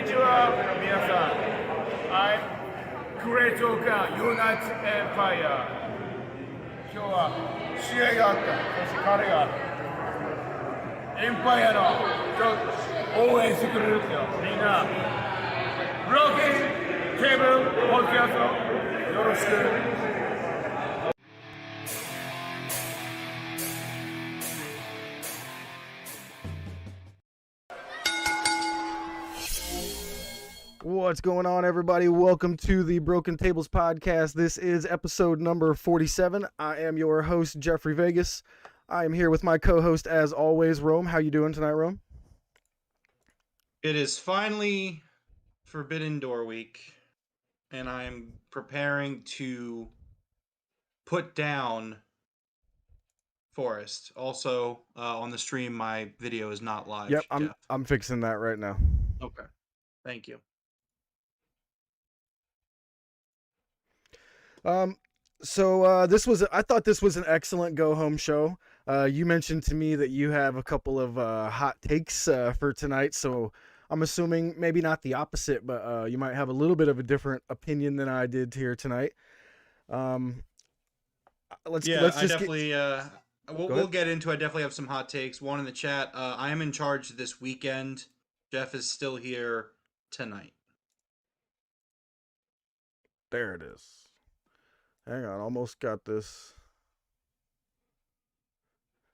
ちは、皆さん。I'm Great Okada United Empire。今日は試合があった。そして彼がエンパイアの応援してくれるってよ。みんな、ブローキンテーブルポッドキャストよろしく。What's going on, everybody? Welcome to the Broken Tables podcast. This is episode number 47. I am your host, Jeffrey Vegas. I am here with my co-host, as always, Rome. How you doing tonight, Rome? It is finally Forbidden Door week, and I'm preparing to put down Forrest. Also, on the stream, my video is not live. Yep, Jeff. I'm fixing that right now. Okay, thank you. I thought this was an excellent go-home show. You mentioned to me that you have a couple of hot takes for tonight, so I'm assuming maybe not the opposite, but you might have a little bit of a different opinion than I did here tonight. We'll get into it. I definitely have some hot takes. One in the chat. I am in charge this weekend. Jeff is still here tonight. There it is. Hang on, almost got this.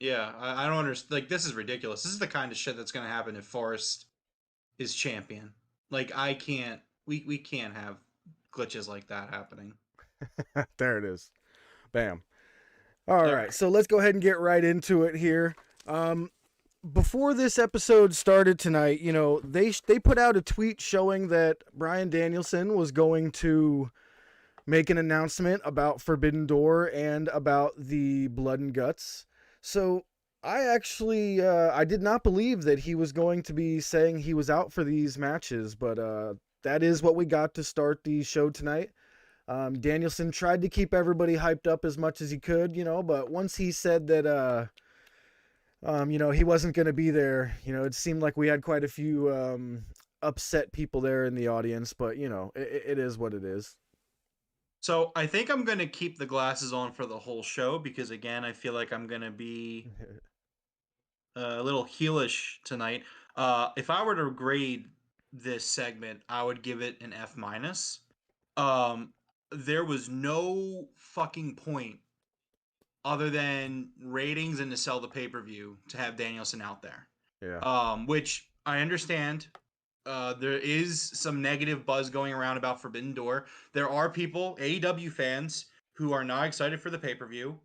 Yeah, I don't understand. Like, this is ridiculous. This is the kind of shit that's going to happen if Forrest is champion. Like, we can't have glitches like that happening. There it is. Bam. All right, so let's go ahead and get right into it here. Before this episode started tonight, you know, they put out a tweet showing that Bryan Danielson was going to make an announcement about Forbidden Door and about the Blood and Guts. So I actually, I did not believe that he was going to be saying he was out for these matches, but that is what we got to start the show tonight. Danielson tried to keep everybody hyped up as much as he could, you know, but once he said that, you know, he wasn't going to be there, you know, it seemed like we had quite a few upset people there in the audience, but, you know, it is what it is. So I think I'm going to keep the glasses on for the whole show because, again, I feel like I'm going to be a little heelish tonight. If I were to grade this segment, I would give it an F-. There was no fucking point other than ratings and to sell the pay-per-view to have Danielson out there. Yeah. Which I understand. There is some negative buzz going around about Forbidden Door. There are people, AEW fans, who are not excited for the pay-per-view,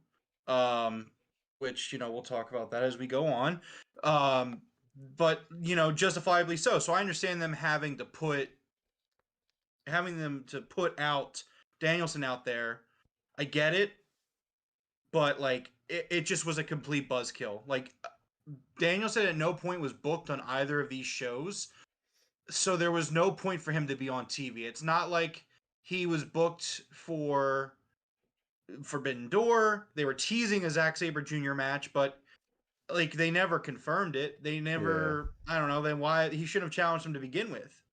which, you know, we'll talk about that as we go on. But, you know, justifiably so. So I understand them having to put out Danielson out there. I get it, but, like, it just was a complete buzzkill. Like, Danielson at no point was booked on either of these shows. So there was no point for him to be on TV. It's not like he was booked for Forbidden Door. They were teasing a Zack Sabre Jr. match, but like they never confirmed it. They never, yeah. I don't know, then why he should have challenged him to begin with.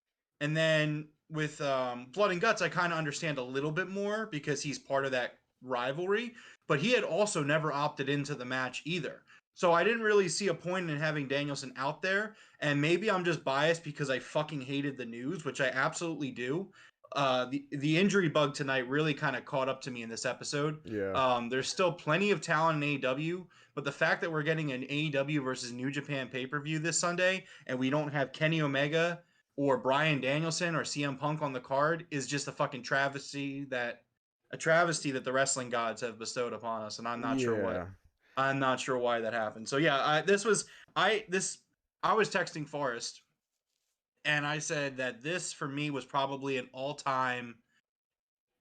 And then with Blood and Guts, I kind of understand a little bit more because he's part of that rivalry, but he had also never opted into the match either. So I didn't really see a point in having Danielson out there, and maybe I'm just biased because I fucking hated the news, which I absolutely do. The injury bug tonight really kind of caught up to me in this episode. Yeah. There's still plenty of talent in AEW, but the fact that we're getting an AEW versus New Japan pay-per-view this Sunday, and we don't have Kenny Omega or Bryan Danielson or CM Punk on the card is just a fucking travesty that the wrestling gods have bestowed upon us, and I'm not sure what. I'm not sure why that happened. So yeah, I was texting Forrest, and I said that this for me was probably an all-time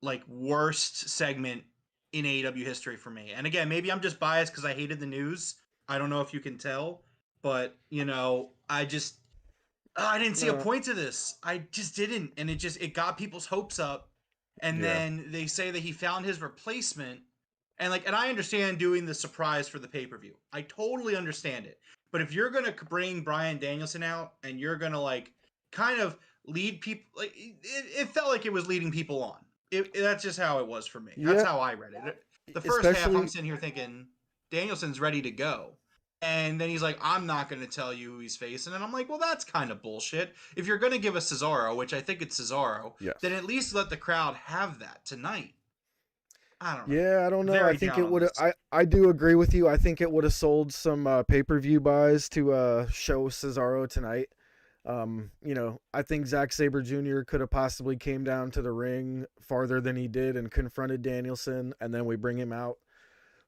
like worst segment in AEW history for me. And again, maybe I'm just biased because I hated the news. I don't know if you can tell, but you know, I didn't see a point to this. I just didn't, and it got people's hopes up. And then they say that he found his replacement. And I understand doing the surprise for the pay-per-view. I totally understand it. But if you're going to bring Bryan Danielson out and you're going to kind of lead people. Like it felt like it was leading people on. That's just how it was for me. That's Yeah, how I read it. The first half, I'm especially sitting here thinking Danielson's ready to go. And then he's like, I'm not going to tell you who he's facing. And I'm like, well, that's kind of bullshit. If you're going to give us Cesaro, which I think it's Cesaro, yes. then at least let the crowd have that tonight. I don't know. Yeah, I don't know. I Very think down it on would. this. I do agree with you. I think it would have sold some pay-per-view buys to show Cesaro tonight. I think Zack Sabre Jr. could have possibly came down to the ring farther than he did and confronted Danielson, and then we bring him out.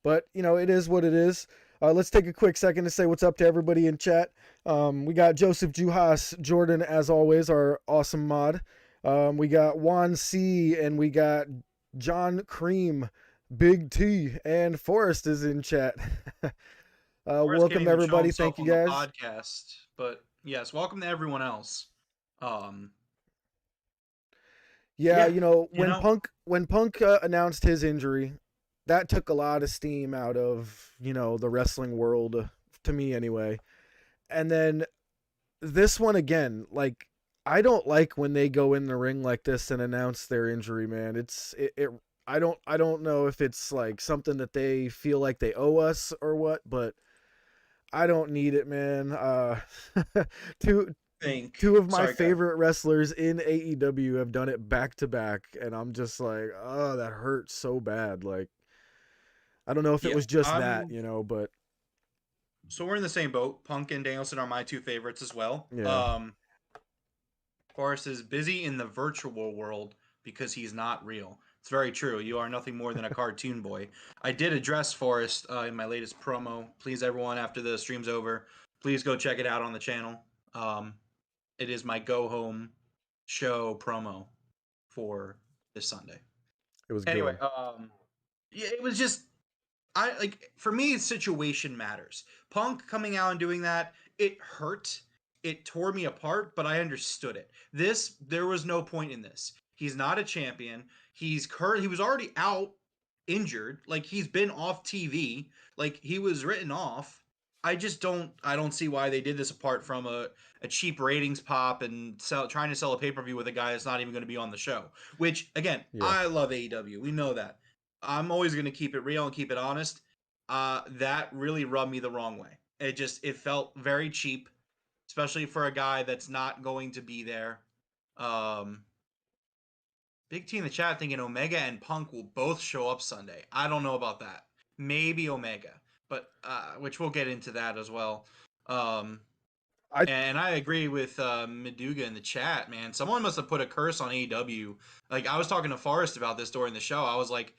But it is what it is. Let's take a quick second to say what's up to everybody in chat. We got Joseph Juhas, Jordan, as always, our awesome mod. We got Juan C, and we got John Cream, Big T, and Forrest is in chat. Welcome everybody. Thank you guys. Podcast, but yes, welcome to everyone else. Yeah, when Punk announced his injury, that took a lot of steam out of the wrestling world, to me anyway. And then this one again, like, I don't like when they go in the ring like this and announce their injury, man. I don't know if it's like something that they feel like they owe us or what, but I don't need it, man. Two of my favorite wrestlers in AEW have done it back to back, and I'm just like, oh, that hurts so bad. Like, I don't know if it was just that, but. So we're in the same boat. Punk and Danielson are my two favorites as well. Yeah. Forrest is busy in the virtual world because he's not real. It's very true. You are nothing more than a cartoon boy. I did address Forrest in my latest promo. Please, everyone, after the stream's over, please go check it out on the channel. It is my go home show promo for this Sunday. It was anyway. Good. Yeah, it was just for me, situation matters. Punk coming out and doing that, it hurt. It tore me apart, but I understood it. There was no point in this. He's not a champion. He was already out injured. Like, he's been off TV. Like, he was written off. I don't see why they did this apart from a cheap ratings pop and trying to sell a pay-per-view with a guy that's not even going to be on the show. Which, again, yeah. I love AEW. We know that. I'm always going to keep it real and keep it honest. That really rubbed me the wrong way. It felt very cheap, especially for a guy that's not going to be there. Big T in the chat thinking Omega and Punk will both show up Sunday. I don't know about that. Maybe Omega, but which we'll get into that as well. And I agree with Meduga in the chat, man. Someone must have put a curse on AEW. Like, I was talking to Forrest about this during the show. I was like,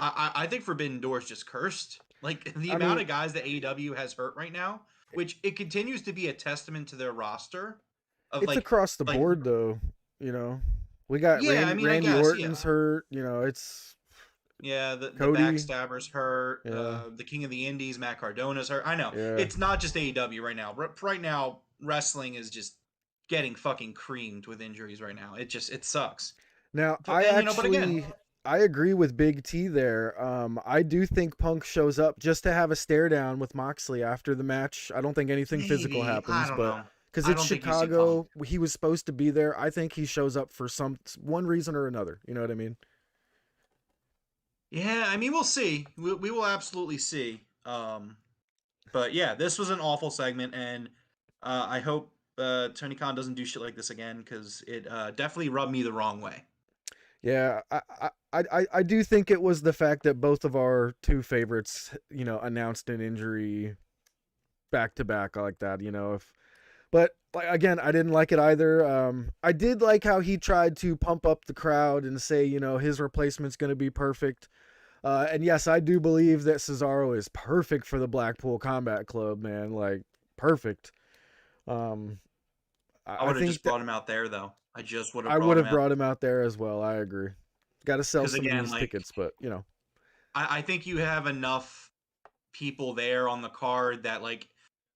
I think Forbidden Door is just cursed. Like, the amount of guys that AEW has hurt right now, which it continues to be a testament to their roster. It's across the board, though. We got Randy Orton's hurt. It's the Backstabber's hurt. Yeah. The King of the Indies, Matt Cardona's hurt. I know. Yeah. It's not just AEW right now. Right now, wrestling is just getting fucking creamed with injuries right now. It sucks. Now, I agree with Big T there. I do think Punk shows up just to have a stare down with Moxley after the match. I don't think anything physical happens, but because it's Chicago, he was supposed to be there. I think he shows up for one reason or another. You know what I mean? Yeah, we'll see. We will absolutely see. But yeah, this was an awful segment, and I hope Tony Khan doesn't do shit like this again, because it definitely rubbed me the wrong way. Yeah, I do think it was the fact that both of our two favorites, announced an injury back to back like that, but again, I didn't like it either. I did like how he tried to pump up the crowd and say, his replacement's going to be perfect. And yes, I do believe that Cesaro is perfect for the Blackpool Combat Club, man. Like, perfect. I would have just brought him out there, though. I would have brought him out there as well. I agree. Got to sell some of these tickets, but I think you have enough people there on the card that, like,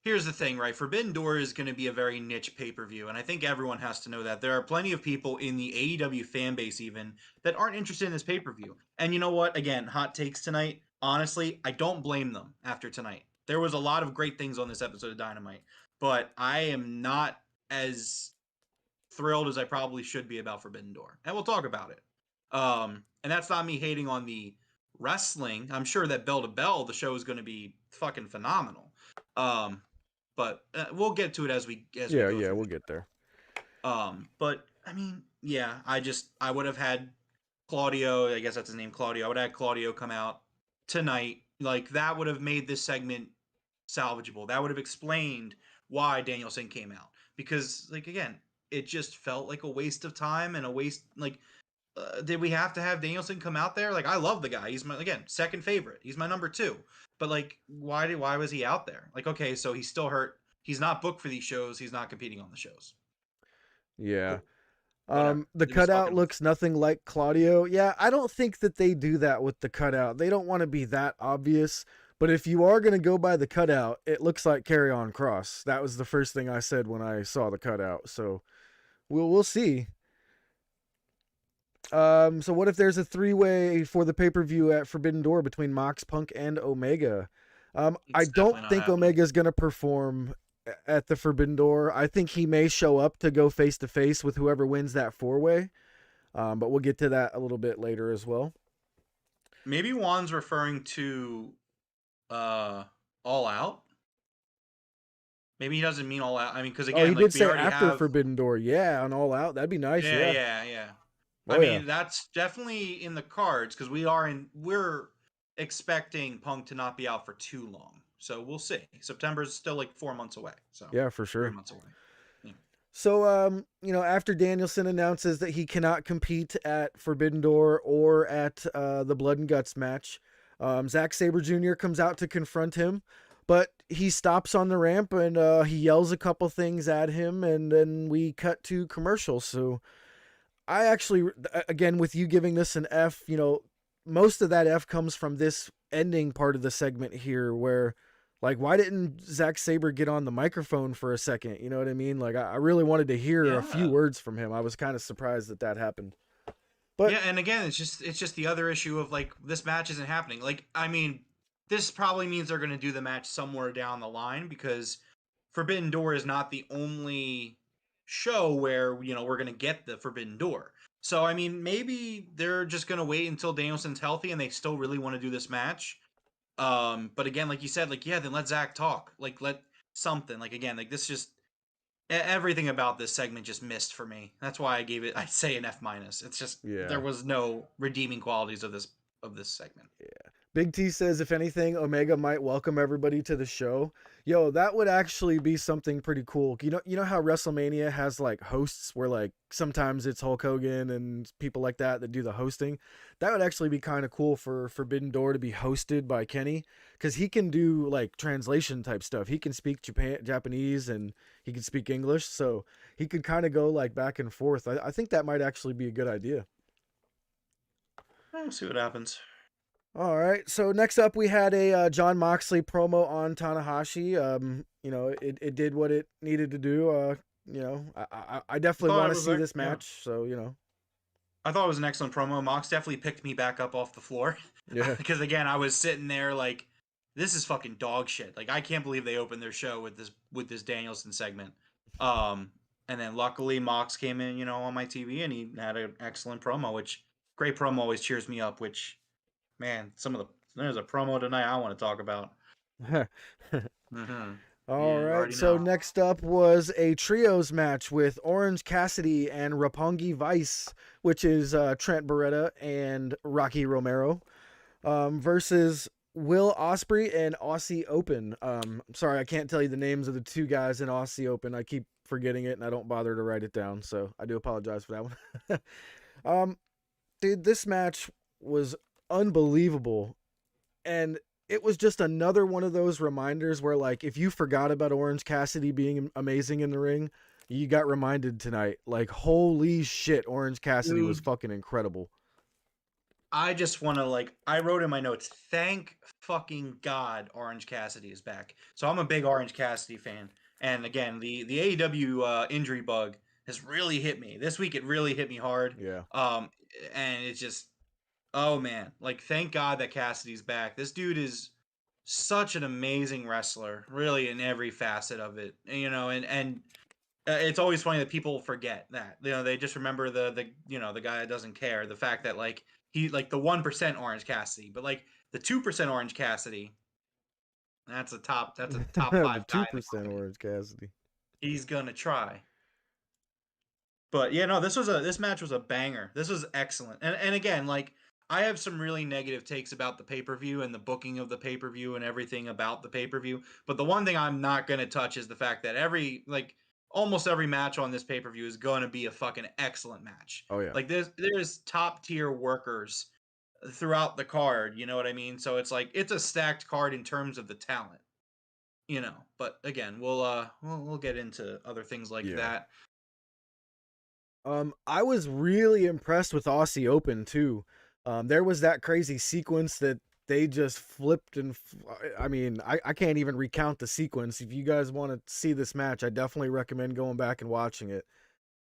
here's the thing, right? Forbidden Door is going to be a very niche pay-per-view, and I think everyone has to know that. There are plenty of people in the AEW fan base even that aren't interested in this pay-per-view. And you know what? Again, hot takes tonight. Honestly, I don't blame them after tonight. There was a lot of great things on this episode of Dynamite, but I am not as thrilled as I probably should be about Forbidden Door, and we'll talk about it. And that's not me hating on the wrestling. I'm sure that bell to bell, the show is going to be fucking phenomenal. But we'll get to it as we go. Yeah, we'll get there. But I mean, yeah, I would have had Claudio. I guess that's his name, Claudio. I would have had Claudio come out tonight. Like that would have made this segment salvageable. That would have explained why Danielson came out. Because, like, again, it just felt like a waste of time and a waste. Like, did we have to have Danielson come out there? Like, I love the guy. He's my, again, second favorite. He's my number 2. But like, why was he out there? Like, okay, so he's still hurt. He's not booked for these shows. He's not competing on the shows. Yeah. Cool. The cutout looks nothing like Claudio. Yeah, I don't think that they do that with the cutout. They don't want to be that obvious. But if you are going to go by the cutout, it looks like Carry On Cross. That was the first thing I said when I saw the cutout. So we'll see. So what if there's a 3-way for the pay-per-view at Forbidden Door between Mox, Punk, and Omega? I don't think Omega's going to perform at the Forbidden Door. I think he may show up to go face-to-face with whoever wins that 4-way. But we'll get to that a little bit later as well. Maybe Juan's referring to All Out. Maybe he doesn't mean All Out. I mean, because again, he like, did say after Forbidden Door. Yeah, on All Out. That'd be nice. Yeah. I mean, that's definitely in the cards because we're expecting Punk to not be out for too long. So we'll see. September's still like 4 months away. So yeah, for sure. 3 months away. Yeah. So, after Danielson announces that he cannot compete at Forbidden Door or at the Blood and Guts match, Zack Sabre Jr. comes out to confront him, but he stops on the ramp and he yells a couple things at him, and then we cut to commercials. So I actually, again, with you giving this an F, most of that F comes from this ending part of the segment here where, like, why didn't Zack Sabre get on the microphone for a second? You know what I mean? Like, I really wanted to hear a few words from him. I was kind of surprised that happened. But yeah, and again, it's just the other issue of, like, this match isn't happening. Like, I mean, this probably means they're going to do the match somewhere down the line because Forbidden Door is not the only show where, we're going to get the Forbidden Door. So, I mean, maybe they're just going to wait until Danielson's healthy and they still really want to do this match. But again, like you said, like, yeah, then let Zach talk. Like, let something. Like, again, like, this just... everything about this segment just missed for me. That's why I'd say an F-. It's just, there was no redeeming qualities of this segment. Yeah. Big T says, if anything, Omega might welcome everybody to the show. Yo, that would actually be something pretty cool. You know how WrestleMania has like hosts where like sometimes it's Hulk Hogan and people like that do the hosting. That would actually be kind of cool for Forbidden Door to be hosted by Kenny, because he can do like translation type stuff. He can speak Japanese and he can speak English, so he could kind of go like back and forth. I think that might actually be a good idea. We'll see what happens. All right, so next up we had a Jon Moxley promo on Tanahashi. It did what it needed to do. I definitely want to see this match. Yeah. So I thought it was an excellent promo. Mox definitely picked me back up off the floor. Yeah, because again, I was sitting there like, this is fucking dog shit. Like, I can't believe they opened their show with this Danielson segment. And then luckily Mox came in, on my TV, and he had an excellent promo. Which great promo always cheers me up. Which, man, there's a promo tonight I want to talk about. All right, so next up was a trios match with Orange Cassidy and Roppongi Vice, which is Trent Beretta and Rocky Romero, versus Will Ospreay and Aussie Open. Sorry, I can't tell you the names of the two guys in Aussie Open. I keep forgetting it, and I don't bother to write it down, so I do apologize for that one. Dude, this match was unbelievable, and it was just another one of those reminders where, like, if you forgot about Orange Cassidy being amazing in the ring, you got reminded tonight. Like, holy shit, Orange Cassidy was fucking incredible. I just want to, I wrote in my notes, thank fucking God Orange Cassidy is back. So I'm a big Orange Cassidy fan. And again, the AEW injury bug has really hit me. This week it really hit me hard. Yeah. And it's just, oh man, thank God that Cassidy's back. This dude is such an amazing wrestler, really, in every facet of it. And It's always funny that people forget that. They just remember the the guy that doesn't care. The fact that like he like the 1% Orange Cassidy, but like the 2% Orange Cassidy, that's a top The 5 guy in the 2% company. Orange Cassidy. He's gonna try. But yeah, no, this match was a banger. This was excellent. And again, like I have some really negative takes about the pay-per-view and the booking of the pay-per-view and everything about the pay-per-view. But the one thing I'm not gonna touch is the fact that almost every match on this pay-per-view is gonna be a fucking excellent match. Oh yeah. Like there's top tier workers throughout the card, you know what I mean? So it's like it's a stacked card in terms of the talent. But again, we'll get into other things like Yeah. that. I was really impressed with Aussie Open too. There was that crazy sequence that they just flipped I mean, I can't even recount the sequence. If you guys want to see this match, I definitely recommend going back and watching it.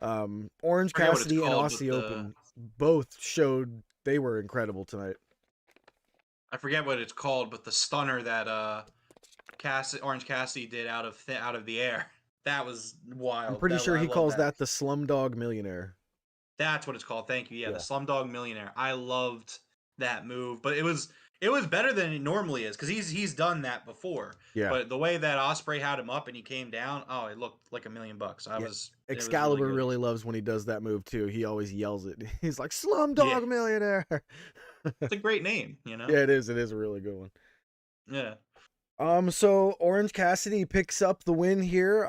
Orange I forget what it's Cassidy and called, but Aussie Open both showed they were incredible tonight. I forget what it's called, but the stunner that Orange Cassidy did out of the air, that was wild. I'm pretty sure I he love calls that the Slumdog Millionaire. That's what it's called. Thank you. Yeah, Yeah. the Slumdog Millionaire. I loved that move, but it was better than it normally is because he's done that before. Yeah. But the way that Osprey had him up and he came down, oh, it looked like $1 million. Excalibur really, really loves when he does that move too. He always yells it. He's like Slumdog Millionaire. It's a great name, you know. Yeah, it is. It is a really good one. Yeah. So Orange Cassidy picks up the win here.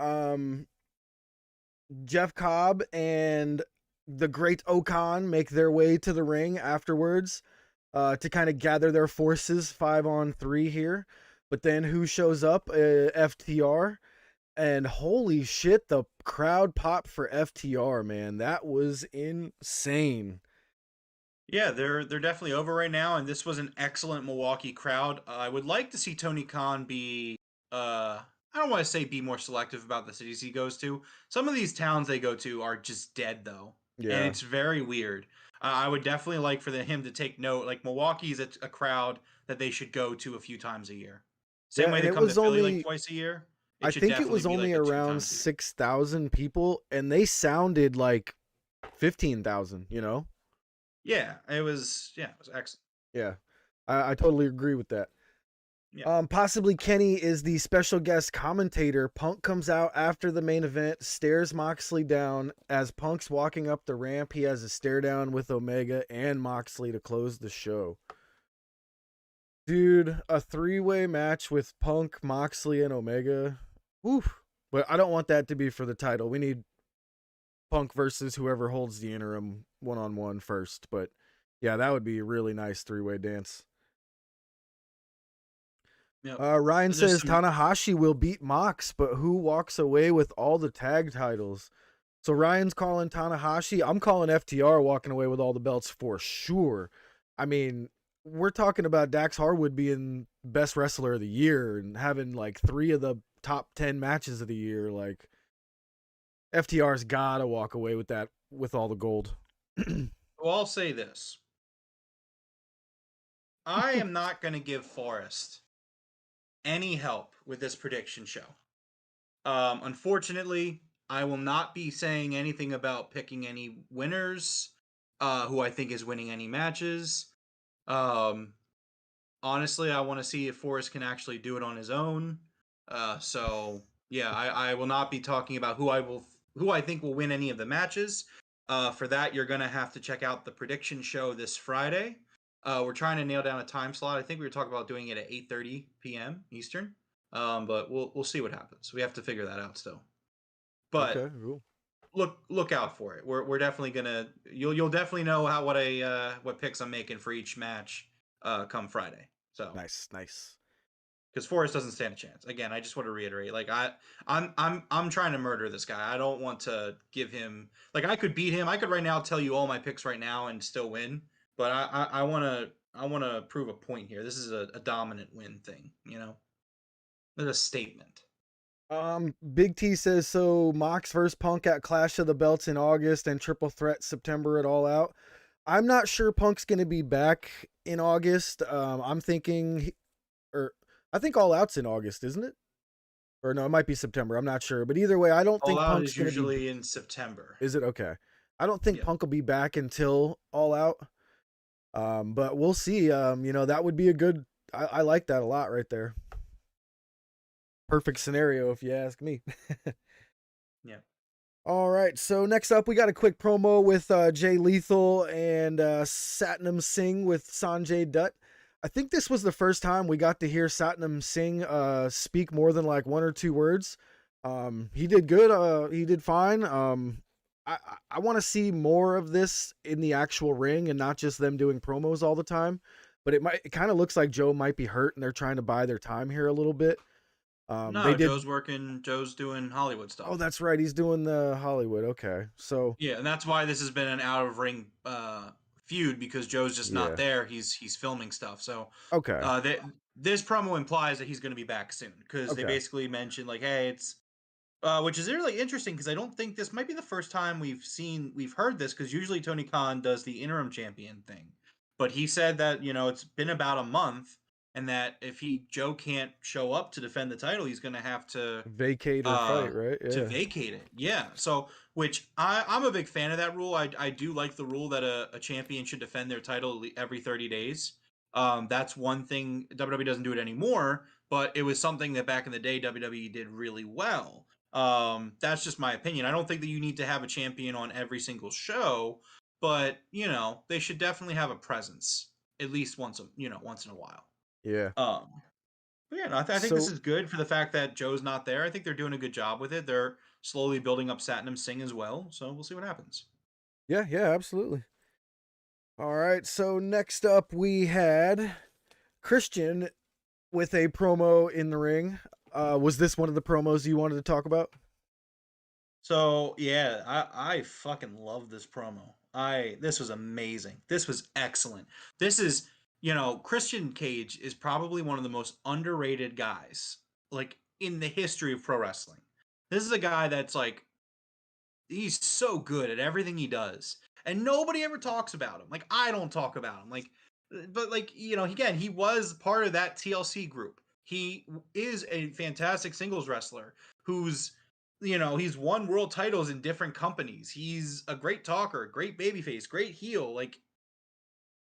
Jeff Cobb and the Great Okan make their way to the ring afterwards to kind of gather their forces 5-on-3 here. But then who shows up? FTR. And holy shit, the crowd pop for FTR, man. That was insane. Yeah, they're definitely over right now, and this was an excellent Milwaukee crowd. I would like to see Tony Khan be I don't want to say be more selective about the cities he goes to. Some of these towns they go to are just dead though, and it's very weird. I would definitely like for him to take note. Like Milwaukee's a crowd that they should go to a few times a year. Same way they come to Philly like twice a year. I think it was only around 6,000 people, and they sounded like 15,000. You know. Yeah, it was excellent. Yeah, I totally agree with that. Yeah. Possibly Kenny is the special guest commentator. Punk comes out after the main event, stares Moxley down. As Punk's walking up the ramp, he has a stare down with Omega and Moxley to close the show. Dude, a 3-way match with Punk, Moxley, and Omega. Oof. But I don't want that to be for the title. We need Punk versus whoever holds the interim 1-on-1 first. But yeah, that would be a really nice 3-way dance. Yep. Ryan says Tanahashi will beat Mox, but who walks away with all the tag titles? So Ryan's calling Tanahashi. I'm calling FTR walking away with all the belts for sure. I mean, we're talking about Dax Harwood being best wrestler of the year and having like 3 of the top 10 matches of the year. Like, FTR's gotta walk away with that, with all the gold. Well, I'll say this. I am not going to give Forrest any help with this prediction show. Unfortunately, I will not be saying anything about picking any winners, who I think is winning any matches. Honestly, I want to see if Forrest can actually do it on his own. So yeah, I will not be talking about who I think will win any of the matches. For that, you're gonna have to check out the prediction show this Friday. We're trying to nail down a time slot. I think we were talking about doing it at 8:30 p.m. Eastern. But we'll see what happens. We have to figure that out still. But okay, cool. Look out for it. We're definitely gonna you'll definitely know what picks I'm making for each match come Friday. So nice. Because Forrest doesn't stand a chance. Again, I just want to reiterate, like I'm trying to murder this guy. I don't want to give him, like, I could beat him. I could right now tell you all my picks right now and still win. But I want to prove a point here. This is a dominant win thing, you know. It's a statement. Big T says so. Mox versus Punk at Clash of the Belts in August and Triple Threat September at All Out. I'm not sure Punk's gonna be back in August. I'm thinking, I think All Out's in August, isn't it? Or no, it might be September. I'm not sure. But either way, I don't All think Out Punk's is going to be. usually in September. Is it okay? I don't think Yeah. Punk will be back until All Out. But we'll see. That would be a good. I like that a lot right there. Perfect scenario, if you ask me. Yeah. All right. So next up, we got a quick promo with Jay Lethal and Satnam Singh with Sanjay Dutt. I think this was the first time we got to hear Satnam Singh speak more than like 1 or 2 words. He did good. He did fine. I want to see more of this in the actual ring and not just them doing promos all the time. But it kind of looks like Joe might be hurt and they're trying to buy their time here a little bit. No, Joe's doing Hollywood stuff. Oh, that's right. He's doing the Hollywood. Okay. So yeah, and that's why this has been an out of ring feud, because Joe's just not there. He's filming stuff. So okay. This promo implies that he's going to be back soon, because they basically mentioned like, hey, it's which is really interesting, because I don't think this might be the first time we've heard this, because usually Tony Khan does the interim champion thing, but he said that it's been about a month, and that if Joe can't show up to defend the title, he's going to have to vacate or fight, right? Yeah. to vacate it. Yeah. So, which I'm a big fan of that rule. I do like the rule that a champion should defend their title every 30 days. That's one thing. WWE doesn't do it anymore, but it was something that back in the day WWE did really well. That's just my opinion. I don't think that you need to have a champion on every single show, but they should definitely have a presence at least once in a while. Yeah. But yeah, no, I think this is good for the fact that Joe's not there. I think they're doing a good job with it. They're slowly building up Satnam Singh as well, so we'll see what happens. Yeah, absolutely. All right, so next up we had Christian with a promo in the ring. Was this one of the promos you wanted to talk about? So yeah, I fucking love this promo. This was amazing. This was excellent. This is Christian Cage is probably one of the most underrated guys like in the history of pro wrestling. This is a guy that's like, he's so good at everything he does, and nobody ever talks about him. Like, I don't talk about him. Like, but like again, he was part of that TLC group. He is a fantastic singles wrestler who's he's won world titles in different companies. He's a great talker, great babyface, great heel. Like,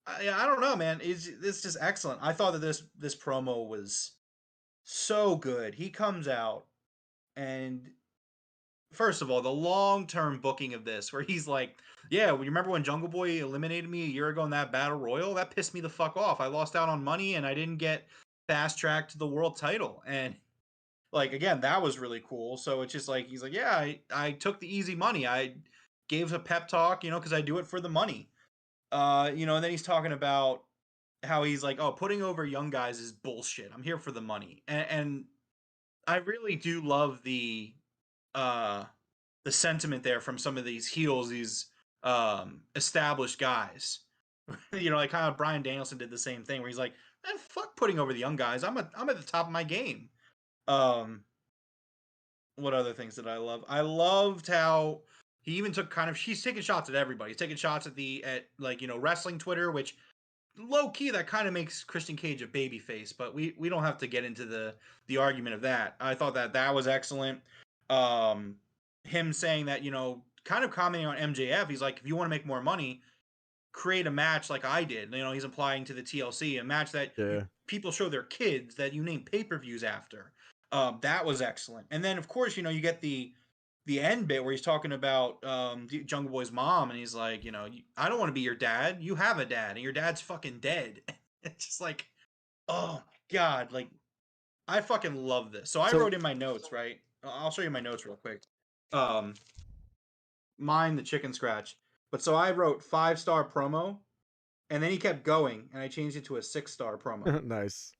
I don't know, man. It's just excellent. I thought that this promo was so good. He comes out, and first of all, the long-term booking of this, where he's like, yeah, well, you remember when Jungle Boy eliminated me a year ago in that battle royal? That pissed me the fuck off. I lost out on money and I didn't get fast tracked to the world title. And like, again, that was really cool. So it's just like, he's like, yeah, I took the easy money. I gave a pep talk, because I do it for the money. And then he's talking about how he's like, oh, putting over young guys is bullshit. I'm here for the money. And I really do love the sentiment there from some of these heels, these established guys. Like kind of Bryan Danielson did the same thing, where he's like, man, fuck putting over the young guys. I'm at the top of my game. What other things did I love? I loved how he even took he's taking shots at everybody. He's taking shots at wrestling Twitter, which low key that kind of makes Christian Cage a babyface, but we don't have to get into the argument of that. I thought that was excellent. Him saying that, kind of commenting on MJF, he's like, if you want to make more money, create a match like I did. He's implying to the TLC, a match that people show their kids, that you name pay-per-views after. That was excellent. And then of course, you get the end bit where he's talking about Jungle Boy's mom, and he's like, I don't want to be your dad. You have a dad, and your dad's fucking dead. It's just like, oh my God, like, I fucking love this. So I wrote in my notes, right? I'll show you my notes real quick. Mine, the chicken scratch. But so I wrote 5-star promo, and then he kept going, and I changed it to a 6-star promo. Nice.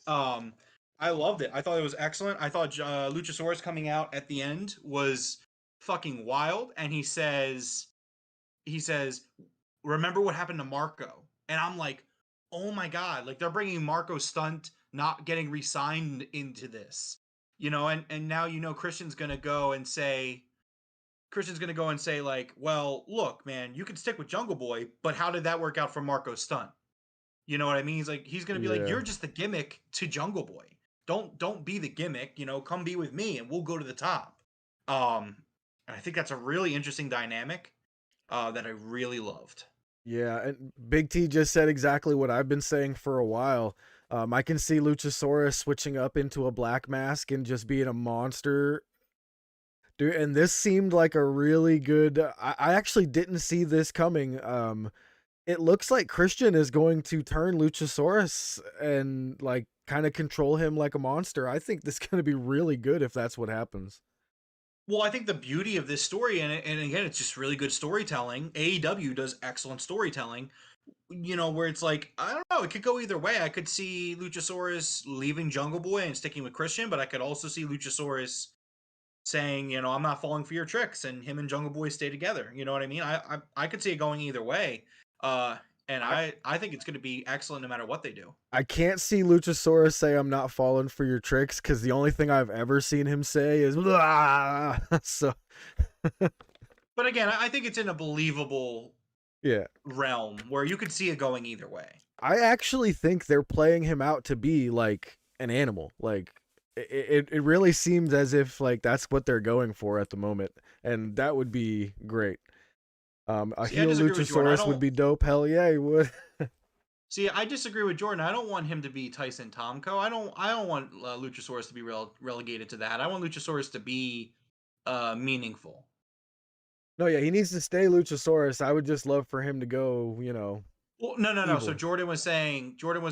I loved it. I thought it was excellent. I thought Luchasaurus coming out at the end was fucking wild. And he says, remember what happened to Marco? And I'm like, oh my God, like they're bringing Marco Stunt not getting re-signed into this, and now, Christian's going to go and say like, well, look, man, you can stick with Jungle Boy, but how did that work out for Marco Stunt? You know what I mean? He's going to be like, you're just the gimmick to Jungle Boy. don't be the gimmick, come be with me and we'll go to the top. And I think that's a really interesting dynamic that I really loved. Yeah, and Big T just said exactly what I've been saying for a while. I can see Luchasaurus switching up into a black mask and just being a monster. Dude, and this seemed like a really good. I actually didn't see this coming. It looks like Christian is going to turn Luchasaurus and like kind of control him like a monster. I think this is going to be really good if that's what happens. Well, I think the beauty of this story, and again, it's just really good storytelling. AEW does excellent storytelling, where it's like, I don't know, it could go either way. I could see Luchasaurus leaving Jungle Boy and sticking with Christian, but I could also see Luchasaurus saying, I'm not falling for your tricks, and him and Jungle Boy stay together. You know what I mean? I could see it going either way. And I think it's going to be excellent no matter what they do. I can't see Luchasaurus say I'm not falling for your tricks because the only thing I've ever seen him say is "Blah." So But again, I think it's in a believable realm where you could see it going either way. I actually think they're playing him out to be like an animal. Like it really seems as if like that's what they're going for at the moment, and that would be great. A heel Luchasaurus would be dope. Hell yeah, he would. See, I disagree with Jordan. I don't want him to be Tyson Tomko. I don't want Luchasaurus to be relegated to that. I want Luchasaurus to be meaningful. No, yeah, he needs to stay Luchasaurus. I would just love for him to go, Well, no. Evil. So Jordan was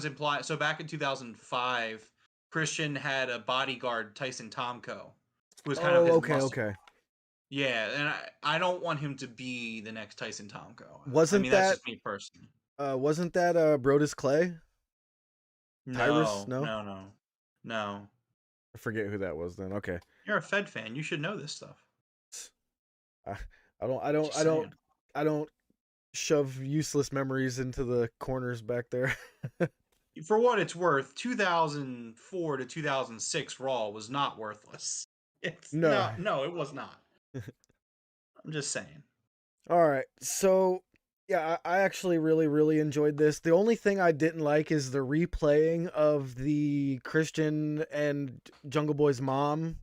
implying. So back in 2005, Christian had a bodyguard, Tyson Tomko, who was kind of his muscle. Okay. Yeah, and I don't want him to be the next Tyson Tomko. That's just me personally. Wasn't that Brodus Clay? Tyrus? No. I forget who that was then. Okay. You're a Fed fan. You should know this stuff. I don't shove useless memories into the corners back there. For what it's worth, 2004 to 2006 Raw was not worthless. No, it was not. I'm just saying. All right. So, yeah, I actually really, really enjoyed this. The only thing I didn't like is the replaying of the Christian and Jungle Boy's mom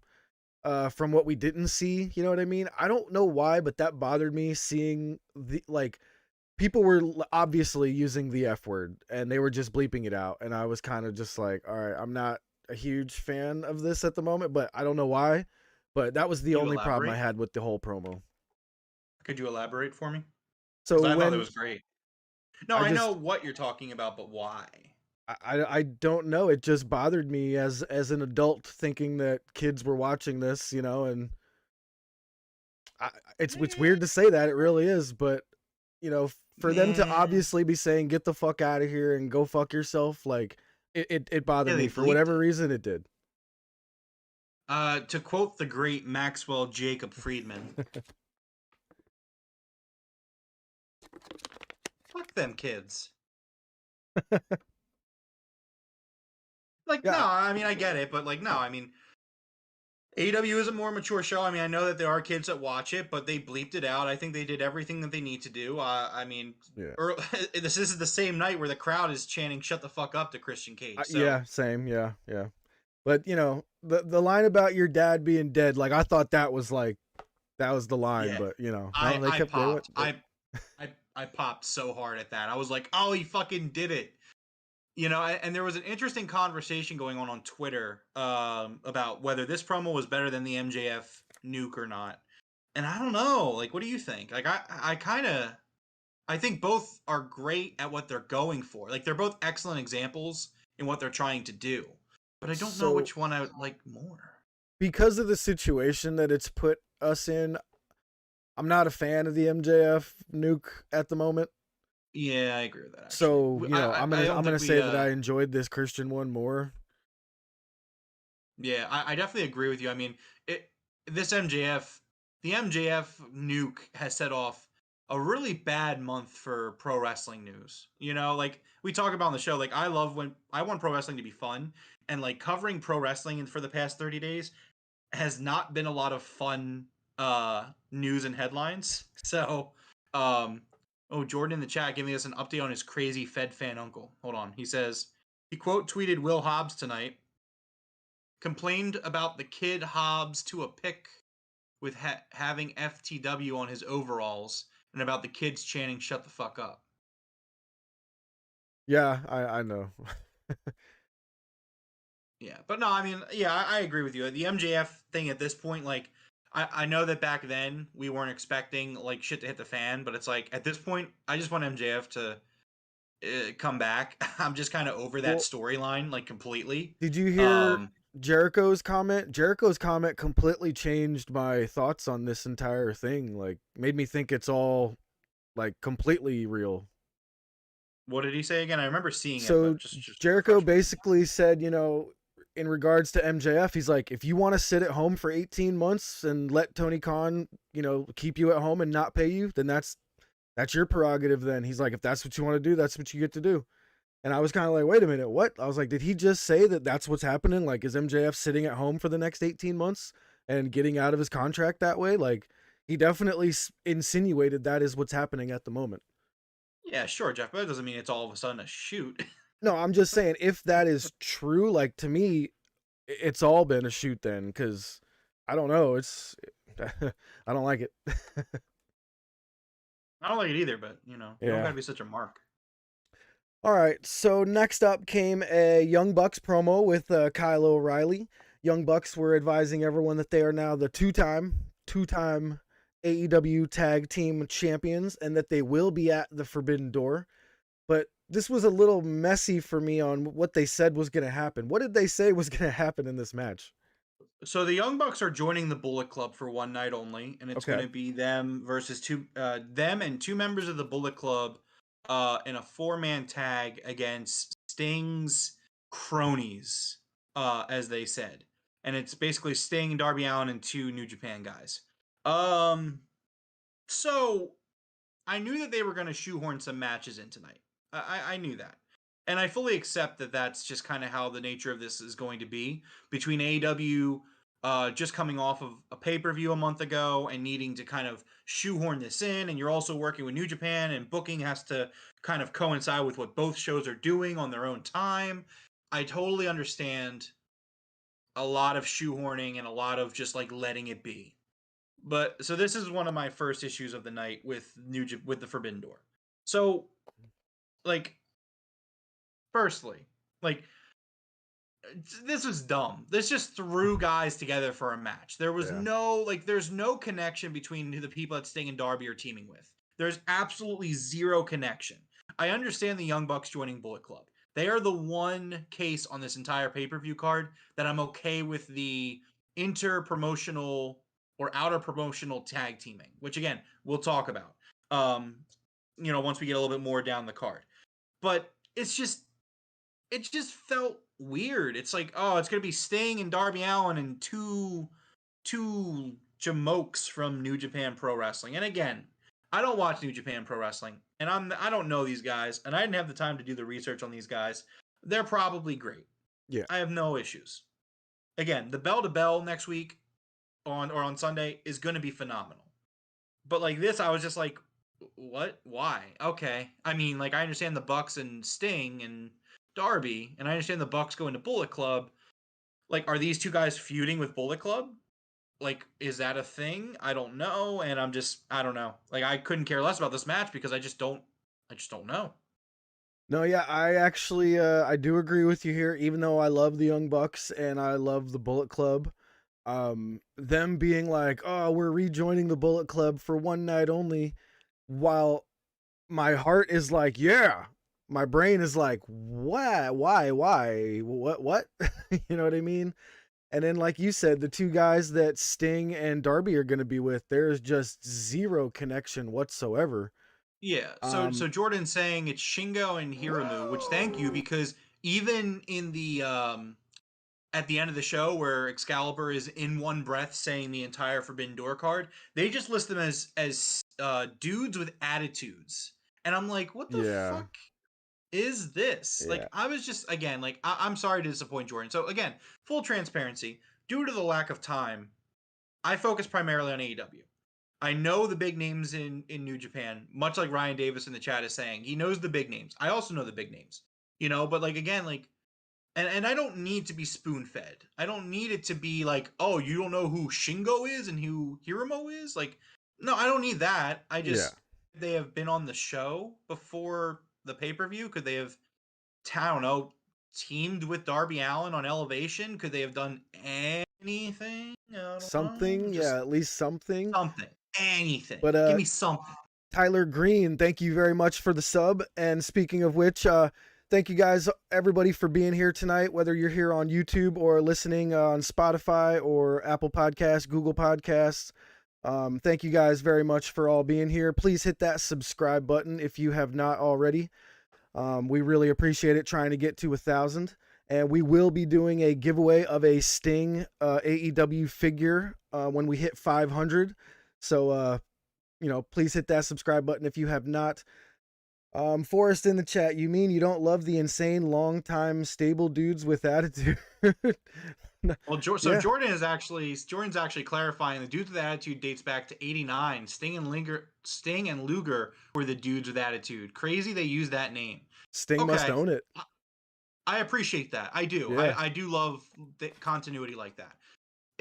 from what we didn't see. You know what I mean? I don't know why, but that bothered me seeing people were obviously using the F word and they were just bleeping it out. And I was kind of just like, all right, I'm not a huge fan of this at the moment, but I don't know why. But that was the only problem I had with the whole promo. Could you elaborate for me? So I thought it was great. No, I know what you're talking about, but why? I don't know. It just bothered me as an adult thinking that kids were watching this, and it's weird to say that. It really is, but for them to obviously be saying "get the fuck out of here" and "go fuck yourself," like it bothered me for whatever reason. It did. To quote the great Maxwell Jacob Friedman. Fuck them kids. No, I mean, I get it, but no, I mean, AEW is a more mature show. I mean, I know that there are kids that watch it, but they bleeped it out. I think they did everything that they need to do. I mean, this is the same night where the crowd is chanting "shut the fuck up" to Christian Cage. So. Yeah, same. Yeah. But the line about your dad being dead, like I thought that was the line, but I popped. I popped so hard at that. I was like, oh, he fucking did it. And there was an interesting conversation going on Twitter about whether this promo was better than the MJF nuke or not. And I don't know. Like, what do you think? Like, I think both are great at what they're going for. Like, they're both excellent examples in what they're trying to do. But I don't know which one I would like more. Because of the situation that it's put us in, I'm not a fan of the MJF nuke at the moment. Yeah, I agree with that. Actually. So, I'm gonna say that I enjoyed this Christian one more. Yeah, I definitely agree with you. I mean, the MJF nuke has set off a really bad month for pro wrestling news. Like we talk about on the show, like I want pro wrestling to be fun, and like covering pro wrestling for the past 30 days has not been a lot of fun news and headlines. So, Jordan in the chat giving us an update on his crazy Fed fan uncle. Hold on. He says he quote tweeted Will Hobbs tonight. complained about the kid Hobbs to a pick with having FTW on his overalls, and about the kids chanting "Shut the fuck up." Yeah, I know. Yeah, but no, I mean, yeah, I agree with you. The MJF thing at this point, like, I know that back then we weren't expecting like shit to hit the fan, but it's like at this point, I just want MJF to come back. I'm just kind of over that Well, storyline like completely. did you hear Um, Jericho's comment? Jericho's comment completely changed my thoughts on this entire thing. Like, made me think it's all like completely real. what did he say again? I remember seeing it, So but just Jericho refresh me. basically said, in regards to MJF, he's like, if you want to sit at home for 18 months and let Tony Khan, keep you at home and not pay you, then that's your prerogative. Then he's like, if that's what you want to do, that's what you get to do. And I was kind of like, wait a minute, what? I was like, did he just say that that's what's happening? Like, is MJF sitting at home for the next 18 months and getting out of his contract that way? Like, he definitely insinuated that is what's happening at the moment. Yeah, sure, Jeff, but that doesn't mean it's all of a sudden a shoot. No, I'm just saying, if that is true, like, to me, it's all been a shoot then, because I don't know. I don't like it. I don't like it either, but you don't Yeah. gotta be such a mark. All right, so next up came a Young Bucks promo with Kyle O'Reilly. Young Bucks were advising everyone that they are now the two-time AEW Tag Team Champions and that they will be at the Forbidden Door. But this was a little messy for me on what they said was going to happen. What did they say was going to happen in this match? So the Young Bucks are joining the Bullet Club for one night only, and it's Okay. going to be them versus them and two members of the Bullet Club, in a 4-man tag against Sting's cronies, as they said, and it's basically Sting, Darby Allin, and two New Japan guys. So I knew that they were going to shoehorn some matches in tonight. I knew that. And I fully accept that that's just kind of how the nature of this is going to be. Between AEW just coming off of a pay-per-view a month ago and needing to kind of shoehorn this in, and you're also working with New Japan, and booking has to kind of coincide with what both shows are doing on their own time. I totally understand a lot of shoehorning and a lot of just like letting it be. But so this is one of my first issues of the night with with the Forbidden Door. So, like, firstly, like, this was dumb. This just threw guys together for a match. There was there's no connection between who the people that Sting and Darby are teaming with. There's absolutely zero connection. I understand the Young Bucks joining Bullet Club. They are the one case on this entire pay-per-view card that I'm okay with the inter-promotional or outer promotional tag teaming, which again, we'll talk about. Once we get a little bit more down the card. But it just felt weird. It's like, oh, it's gonna be Sting and Darby Allin and two jamokes from New Japan Pro Wrestling. And again, I don't watch New Japan Pro Wrestling, and I don't know these guys, and I didn't have the time to do the research on these guys. They're probably great. Yeah. I have no issues. Again, the bell to bell next week on Sunday is going to be phenomenal. But like this, I was just like, what? Why? Okay. I mean, like, I understand the Bucks and Sting and Darby, and I understand the Bucks going to Bullet Club. Like, are these two guys feuding with Bullet Club? Like, is that a thing? I don't know, and I don't know. Like, I couldn't care less about this match because I just don't know. No, yeah, I actually I do agree with you here. Even though I love the Young Bucks and I love the Bullet Club, them being like, "Oh, we're rejoining the Bullet Club for one night only," while my heart is like, "Yeah," my brain is like, "Why? What?" You know what I mean? And then, like you said, the two guys that Sting and Darby are going to be with, there's just zero connection whatsoever. Yeah. So Jordan's saying it's Shingo and Hiramu, which thank you, because even in the at the end of the show where Excalibur is in one breath saying the entire Forbidden Door card, they just list them as dudes with attitudes, and I'm like, what the fuck is this? Yeah. Like, I was just, again, like, I'm sorry to disappoint Jordan. So again, full transparency, due to the lack of time, I focus primarily on AEW. I know the big names in New Japan, much like Ryan Davis in the chat is saying. He knows the big names. I also know the big names, but like, again, like, And I don't need to be spoon fed. I don't need it to be like, oh, you don't know who Shingo is and who Hiromo is. Like, no, I don't need that. I Yeah. just they have been on the show before the pay per view. Could they have, I don't know, teamed with Darby Allin on Elevation? Could they have done anything? I don't know. Something, Just yeah, at least something. something, anything. But Give me something. Tyler Green, thank you very much for the sub. And speaking of which, thank you guys, everybody, for being here tonight, whether you're here on YouTube or listening on Spotify or Apple Podcasts, Google Podcasts. Thank you guys very much for all being here. Please hit that subscribe button if you have not already. We really appreciate it, trying to get to 1,000. And we will be doing a giveaway of a Sting AEW figure when we hit 500. So, please hit that subscribe button if you have not. Forrest in the chat, you mean you don't love the insane, long-time, stable dudes with attitude? Well, Jordan's actually clarifying the dudes with attitude dates back to '89. Sting and Luger were the dudes with attitude. Crazy they use that name. Sting must own it. I appreciate that. I do. Yeah. I do love the continuity like that.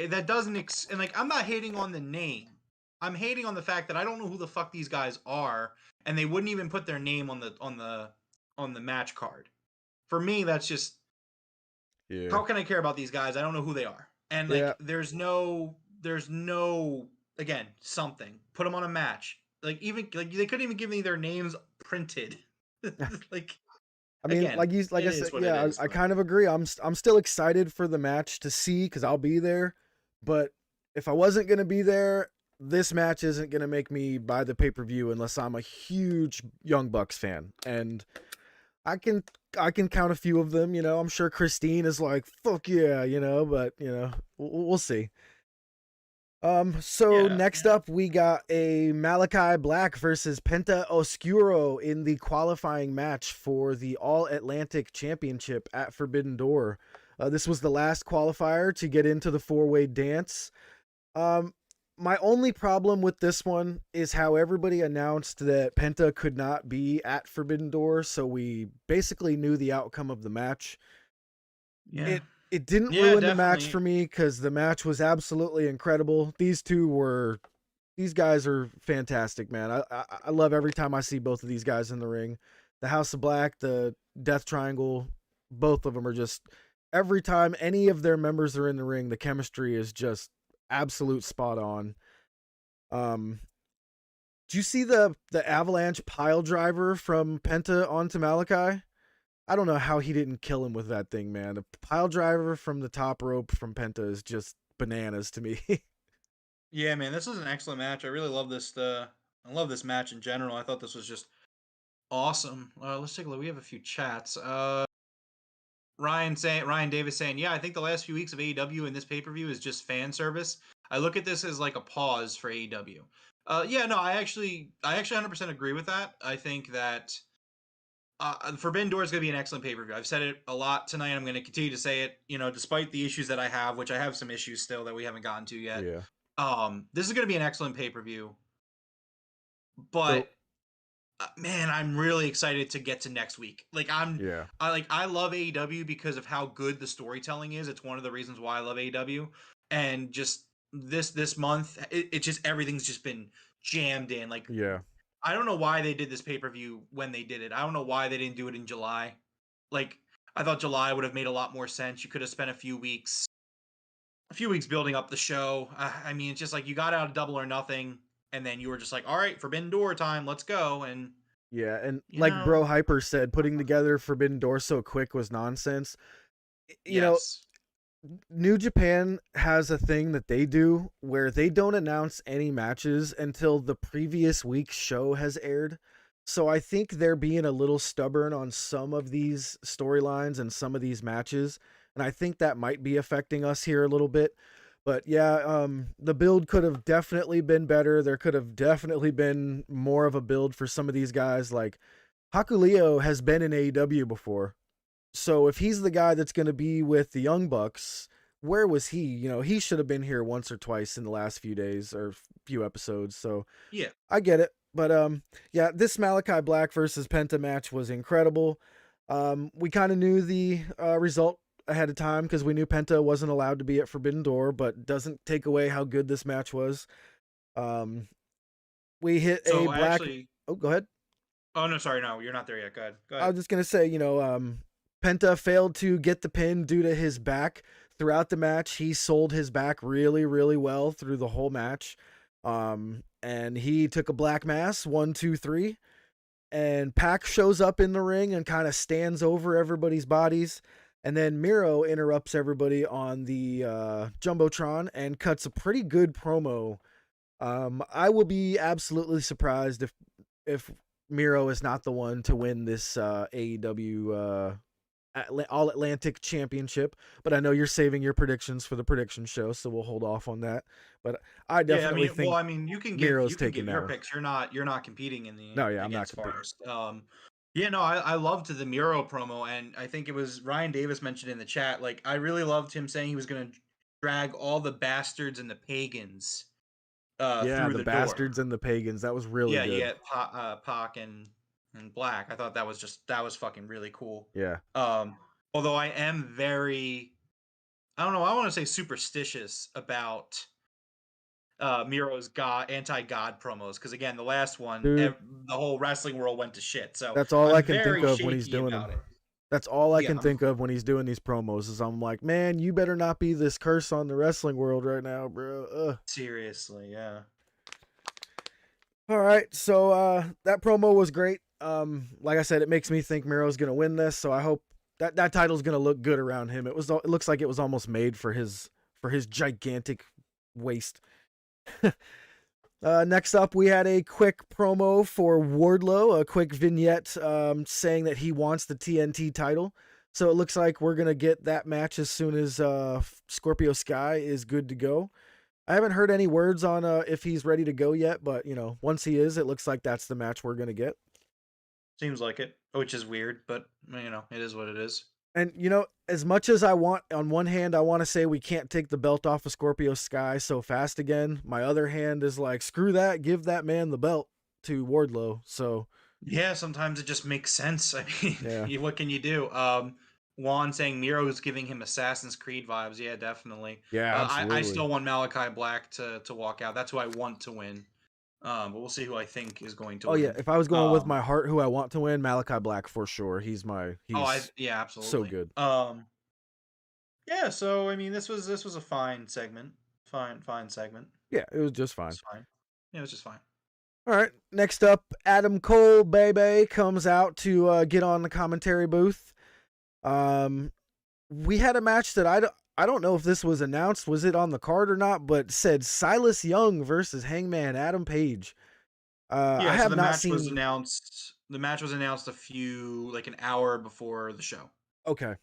That doesn't and like, I'm not hating on the name. I'm hating on the fact that I don't know who the fuck these guys are, and they wouldn't even put their name on the match card. For me, that's just, Yeah. how can I care about these guys? I don't know who they are. And like, there's no again, something. Put them on a match. Like, even like, they couldn't even give me their names printed. Like, I mean, again, like I said, yeah, I kind of agree. I'm still excited for the match to see, because I'll be there. But if I wasn't gonna be there, this match isn't gonna make me buy the pay-per-view unless I'm a huge Young Bucks fan. And I can count a few of them. I'm sure Christine is like, fuck yeah, but we'll see. Next up, we got a Malachi Black versus Penta Oscuro in the qualifying match for the All Atlantic Championship at Forbidden Door. This was the last qualifier to get into the four-way dance. My only problem with this one is how everybody announced that Penta could not be at Forbidden Door, so we basically knew the outcome of the match. Yeah. It didn't ruin the match for me, because the match was absolutely incredible. These guys are fantastic, man. I love every time I see both of these guys in the ring. The House of Black, the Death Triangle, both of them are just, every time any of their members are in the ring, the chemistry is just absolute spot on. Do you see the avalanche pile driver from Penta onto Malachi? I don't know how he didn't kill him with that thing, man. The pile driver from the top rope from Penta is just bananas to me. Yeah, man, this was an excellent match. I really love this. I love this match in general. I thought this was just awesome. Let's take a look. We have a few chats. Ryan Davis saying, yeah, I think the last few weeks of AEW and this pay-per-view is just fan service. I look at this as like a pause for AEW. Yeah, no, I actually 100% agree with that. I think that Forbidden Door is going to be an excellent pay-per-view. I've said it a lot tonight. I'm going to continue to say it, despite the issues that I have, which I have some issues still that we haven't gotten to yet. Yeah. This is going to be an excellent pay-per-view. But man, I'm really excited to get to next week. Like, I love AEW because of how good the storytelling is. It's one of the reasons why I love AEW. And just this month, it just, everything's just been jammed in. Like, yeah. I don't know why they did this pay-per-view when they did it. I don't know why they didn't do it in July. Like, I thought July would have made a lot more sense. You could have spent a few weeks building up the show. I mean, it's just like, you got out of Double or Nothing, and then you were just like, all right, Forbidden Door time, let's go. And yeah, and like Bro Hyper said, putting together Forbidden Door so quick was nonsense. You know, New Japan has a thing that they do where they don't announce any matches until the previous week's show has aired. So I think they're being a little stubborn on some of these storylines and some of these matches. And I think that might be affecting us here a little bit. But yeah, the build could have definitely been better. There could have definitely been more of a build for some of these guys. Like, Hakuleo has been in AEW before. So if he's the guy that's going to be with the Young Bucks, where was he? You know, he should have been here once or twice in the last few days or few episodes. So yeah, I get it. But yeah, this Malachi Black versus Penta match was incredible. We kind of knew the result ahead of time because we knew Penta wasn't allowed to be at Forbidden Door, but doesn't take away how good this match was. We hit a So black. actually, Oh, go ahead. oh no, sorry, no, you're not there yet. Go ahead. Go I ahead. was just gonna say, Penta failed to get the pin due to his back throughout the match. He sold his back really, really well through the whole match. And he took a black mass, 1, 2, 3. And Pac shows up in the ring and kind of stands over everybody's bodies. And then Miro interrupts everybody on the Jumbotron and cuts a pretty good promo. I will be absolutely surprised if Miro is not the one to win this AEW All Atlantic Championship. But I know you're saving your predictions for the prediction show, so we'll hold off on that. But I definitely think you can Miro's give taking your that one. picks. You're not competing in the No, yeah, I'm not against competing. Forrest. Yeah, no, I loved the Miro promo, and I think it was Ryan Davis mentioned in the chat. Like, I really loved him saying he was going to drag all the bastards and the pagans Yeah, through the the door. bastards and the pagans. That was really Yeah, good. yeah, Pac and Black. I thought that was fucking really cool. Yeah. Although I am very, I don't know, I want to say superstitious about Miro's anti-God promos, because again, the last one, Dude, the whole wrestling world went to shit. So that's all I I'm can think very of when he's shaky doing them. about it. That's all I Yeah, can think of when he's doing these promos is I'm like, man, you better not be this curse on the wrestling world right now, bro. seriously, yeah. All right, so that promo was great. Like I said, it makes me think Miro's gonna win this, so I hope that title's gonna look good around him. It looks like it was almost made for his gigantic waist. Next up, we had a quick promo for Wardlow, a quick vignette saying that he wants the TNT title. So it looks like we're gonna get that match as soon as Scorpio Sky is good to go. I haven't heard any words on if he's ready to go yet, but once he is, it looks like that's the match we're gonna get. Seems like it, which is weird, but it is what it is. And as much as I want, on one hand, I want to say we can't take the belt off of Scorpio Sky so fast again. My other hand is like, screw that, give that man the belt to Wardlow. So yeah, sometimes it just makes sense. I mean, yeah. what can you do? Juan saying Miro's giving him Assassin's Creed vibes. Yeah, definitely. Yeah, absolutely. I still want Malachi Black to walk out. That's who I want to win. But we'll see who I think is going to win. Oh yeah, if I was going with my heart, who I want to win, Malachi Black for sure. He's yeah, absolutely. So good. Yeah, so I mean, this was a fine segment. Fine segment. Yeah, it was just fine. It was fine. Yeah, it was just fine. All right, next up, Adam Cole, baby, comes out to get on the commentary booth. We had a match that I don't know if this was announced, was it on the card or not, but said Silas Young versus Hangman Adam Page. I have not seen. The match was announced an hour before the show. Okay,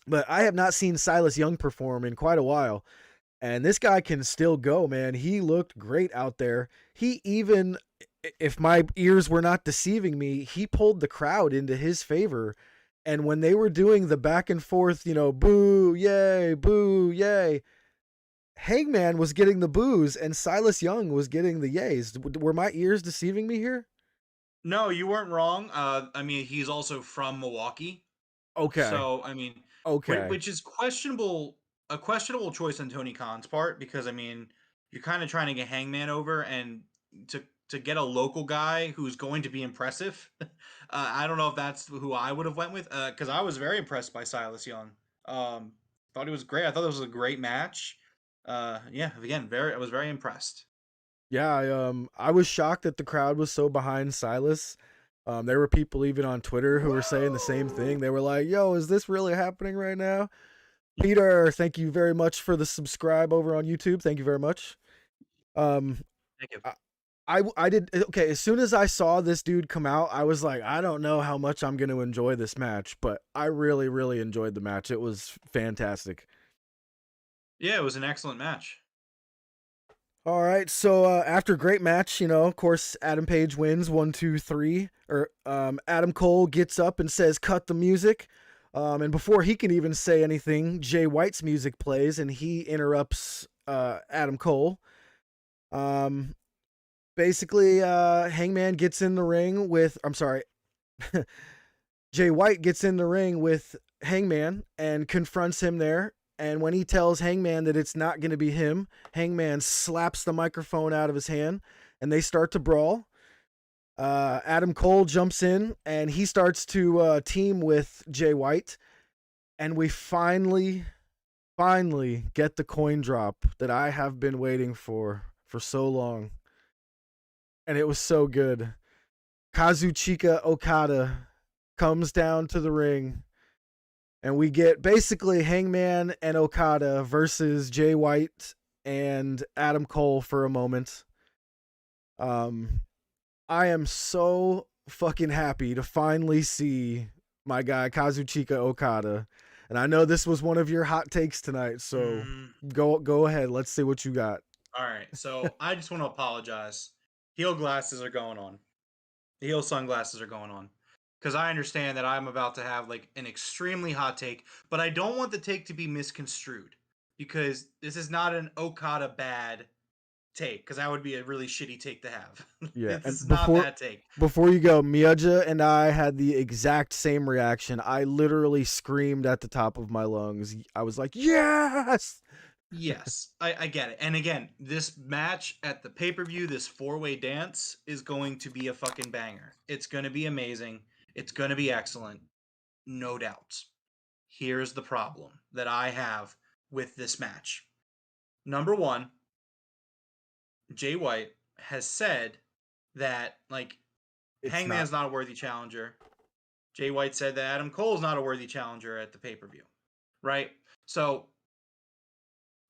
but I have not seen Silas Young perform in quite a while. And this guy can still go, man. He looked great out there. He even, if my ears were not deceiving me, he pulled the crowd into his favor. And when they were doing the back and forth, boo, yay, Hangman was getting the boos and Silas Young was getting the yays. Were my ears deceiving me here? No, you weren't wrong. I mean, he's also from Milwaukee. Okay. So, I mean, okay. Which is a questionable choice on Tony Khan's part, because I mean, you're kind of trying to get Hangman over, and to get a local guy who's going to be impressive. I don't know if that's who I would have went with, because I was very impressed by Silas Young. Thought he was great. I thought it was a great match. Yeah, again, I was very impressed. Yeah, I was shocked that the crowd was so behind Silas. There were people even on Twitter who were saying the same thing. They were like, yo, is this really happening right now? Peter, thank you very much for the subscribe over on YouTube. Thank you very much. Thank you. I did. Okay, as soon as I saw this dude come out, I was like, I don't know how much I'm going to enjoy this match, but I really, really enjoyed the match. It was fantastic. Yeah, it was an excellent match. All right, so after a great match, of course, Adam Page wins 1, 2, 3. Adam Cole gets up and says, "Cut the music." And before he can even say anything, Jay White's music plays and he interrupts Adam Cole. Basically, Hangman gets in the ring with, I'm sorry, Jay White gets in the ring with Hangman and confronts him there. And when he tells Hangman that it's not going to be him, Hangman slaps the microphone out of his hand and they start to brawl. Adam Cole jumps in and he starts to team with Jay White. And we finally get the coin drop that I have been waiting for so long. And it was so good. Kazuchika Okada comes down to the ring. And we get basically Hangman and Okada versus Jay White and Adam Cole for a moment. I am so fucking happy to finally see my guy Kazuchika Okada. And I know this was one of your hot takes tonight, so go ahead. Let's see what you got. All right. So I just want to apologize. Heel glasses are going on. The heel sunglasses are going on. Because I understand that I'm about to have like an extremely hot take, but I don't want the take to be misconstrued. Because this is not an Okada bad take, because that would be a really shitty take to have. Yeah, This is and not that take. Before you go, Miyaja and I had the exact same reaction. I literally screamed at the top of my lungs. I was like, yes! Yes, I get it. And again, this match at the pay-per-view, this four-way dance, is going to be a fucking banger. It's going to be amazing. It's going to be excellent. No doubts. Here's the problem that I have with this match. Number one, Jay White has said that, like, Hangman's not a worthy challenger. Jay White said that Adam Cole's not a worthy challenger at the pay-per-view, right? So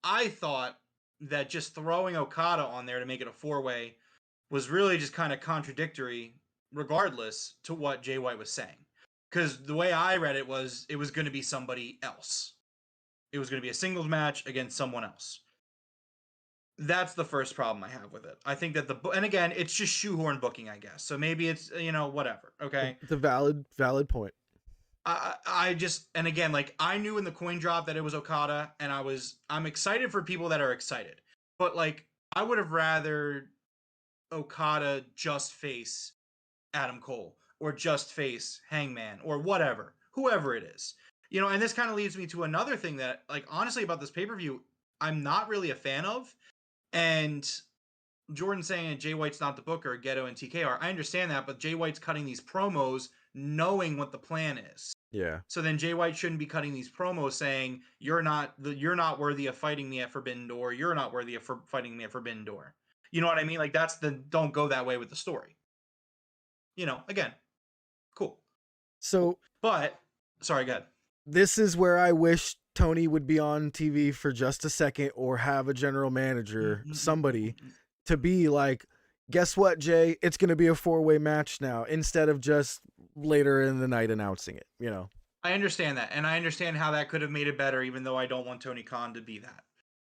I thought that just throwing Okada on there to make it a four-way was really just kind of contradictory, regardless to what Jay White was saying. Because the way I read it was going to be somebody else. It was going to be a singles match against someone else. That's the first problem I have with it. I think that and again, it's just shoehorn booking, I guess. So maybe it's, whatever. Okay. It's a valid point. I just, and again, like, I knew in the coin drop that it was Okada, and I'm excited for people that are excited. But, like, I would have rather Okada just face Adam Cole or just face Hangman or whatever, whoever it is. And this kind of leads me to another thing that, like, honestly, about this pay-per-view, I'm not really a fan of. And Jordan saying Jay White's not the booker, Ghetto and TKR, I understand that, but Jay White's cutting these promos knowing what the plan is. Yeah. So then Jay White shouldn't be cutting these promos saying you're not worthy of fighting me at Forbidden Door. You're not worthy of fighting me at Forbidden Door. You know what I mean? Like, don't go that way with the story. Again, cool. So, but sorry, go ahead. This is where I wish Tony would be on TV for just a second, or have a general manager, somebody, to be like, guess what, Jay? It's going to be a four-way match now, instead of just later in the night announcing it, I understand that, and I understand how that could have made it better, even though I don't want Tony Khan to be that.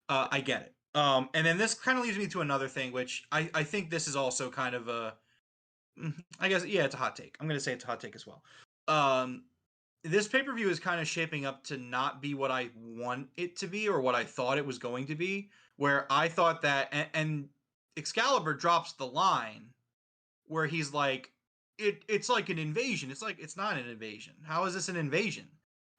I get it. And then this kind of leads me to another thing, which I think this is also kind of I guess, yeah, it's a hot take. I'm going to say it's a hot take as well. This pay-per-view is kind of shaping up to not be what I want it to be, or what I thought it was going to be, where I thought that, and Excalibur drops the line where he's like, it's like an invasion. It's like, it's not an invasion. How is this an invasion?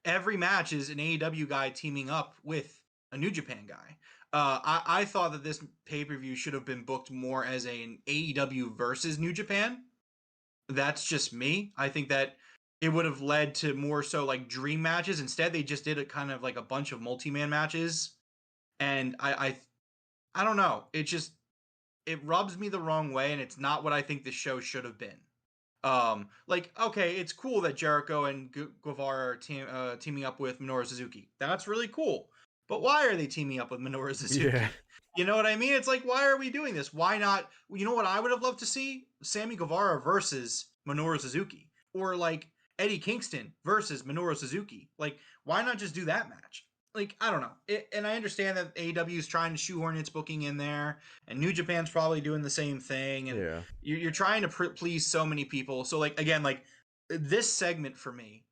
Every match is an AEW guy teaming up with a New Japan guy. I thought that this pay-per-view should have been booked more as an AEW versus New Japan. That's just me. I think that it would have led to more so like dream matches. Instead, they just did it kind of like a bunch of multi-man matches. And I don't know. It rubs me the wrong way, and it's not what I think this show should have been. Like, okay, it's cool that Jericho and Guevara are teaming up with Minoru Suzuki. That's really cool. But why are they teaming up with Minoru Suzuki? Yeah. You know what I mean? It's like, why are we doing this? Why not? You know what I would have loved to see? Sammy Guevara versus Minoru Suzuki. Or like Eddie Kingston versus Minoru Suzuki. Like, why not just do that match? Like, I don't know. And I understand that AEW is trying to shoehorn its booking in there, and New Japan's probably doing the same thing. And Yeah. you're trying to please so many people. So, like, again, like, this segment for me,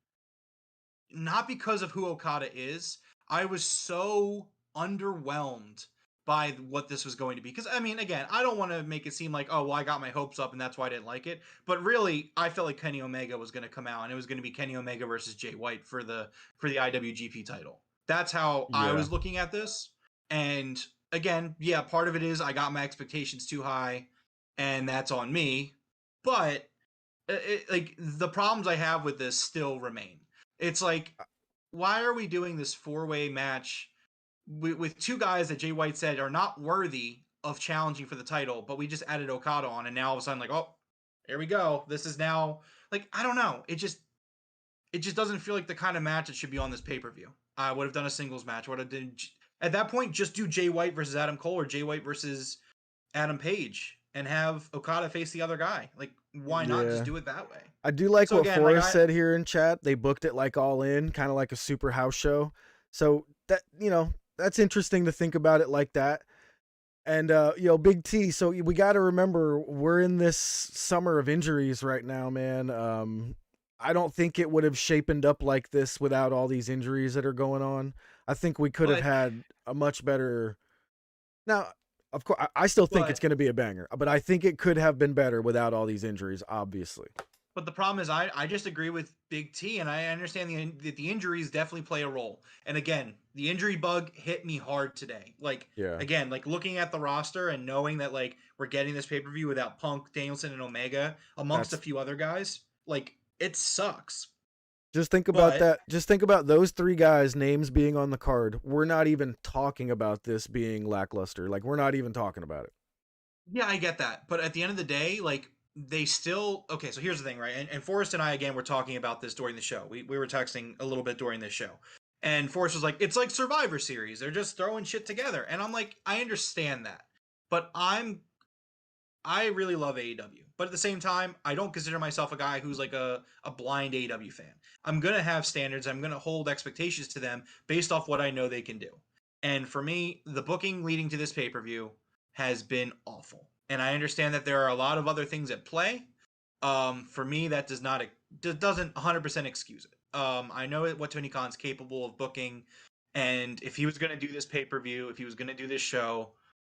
not because of who Okada is, I was so underwhelmed by what this was going to be. Because, I mean, again, I don't want to make it seem like, oh, well, I got my hopes up and that's why I didn't like it. But really, I felt like Kenny Omega was going to come out and it was going to be Kenny Omega versus Jay White for the IWGP title. That's how I Yeah. was looking at this. And again, yeah, part of it is I got my expectations too high and that's on me. But like the problems I have with this still remain. It's like, why are we doing this 4-way match with two guys that Jay White said are not worthy of challenging for the title, but we just added Okada on, and now all of a sudden, like, oh, here we go. This is now like, I don't know. It just doesn't feel like the kind of match that should be on this pay-per-view. I would have done a singles match. Would have done at that point just do Jay White versus Adam Cole or Jay White versus Adam Page and have Okada face the other guy. Like, why not just do it that way? I do like So what again, Forrest said here in chat. They booked it like all in, kind of like a super house show. So that, that's interesting to think about it like that. And Big T, so we got to remember we're in this summer of injuries right now, man. I don't think it would have shapened up like this without all these injuries that are going on. I think we could have had a much better. Now, of course, I still think it's going to be a banger, but I think it could have been better without all these injuries, obviously. But the problem is, I just agree with Big T, and I understand that the injuries definitely play a role. And again, the injury bug hit me hard today. Like, again, like looking at the roster and knowing that like we're getting this pay-per-view without Punk, Danielson, and Omega, amongst a few other guys, like it sucks. Just think about that. Just think about those three guys' names being on the card. We're not even talking about this being lackluster. Like, we're not even talking about it. Yeah, I get that. But at the end of the day, like, they still... Okay, so here's the thing, right? And Forrest and I, again, were talking about this during the show. We were texting a little bit during this show. And Forrest was like, it's like Survivor Series. They're just throwing shit together. And I'm like, I understand that. But I really love AEW. But at the same time, I don't consider myself a guy who's like a blind AEW fan. I'm going to have standards. I'm going to hold expectations to them based off what I know they can do. And for me, the booking leading to this pay-per-view has been awful. And I understand that there are a lot of other things at play. For me, that doesn't 100% excuse it. I know what Tony Khan's capable of booking. And if he was going to do this pay-per-view, if he was going to do this show,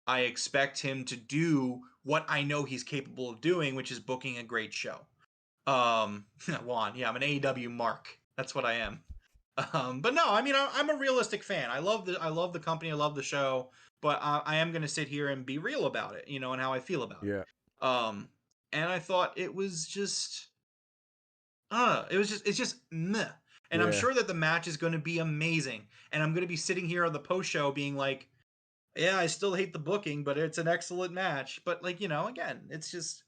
I expect him to do what I know he's capable of doing, which is booking a great show. Juan, yeah, I'm an AEW mark. That's what I am. But no, I mean, I'm a realistic fan. I love the company. I love the show. But I am going to sit here and be real about it, and how I feel about it. And I thought it was just, it's just meh. And I'm sure that the match is going to be amazing. And I'm going to be sitting here on the post show being like, yeah, I still hate the booking, but it's an excellent match. But like, again, it's just,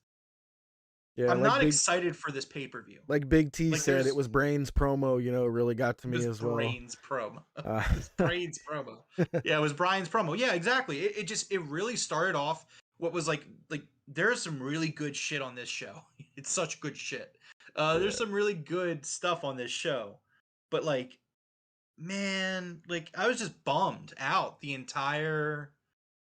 I'm not excited for this pay-per-view. Like Big T said, it was Brain's promo, really got to me as well. Brain's promo. Brain's promo. Yeah, it was Brian's promo. Yeah, exactly. It really started off what was like there's some really good shit on this show. It's such good shit. There's some really good stuff on this show. But like, man, like I was just bummed out the entire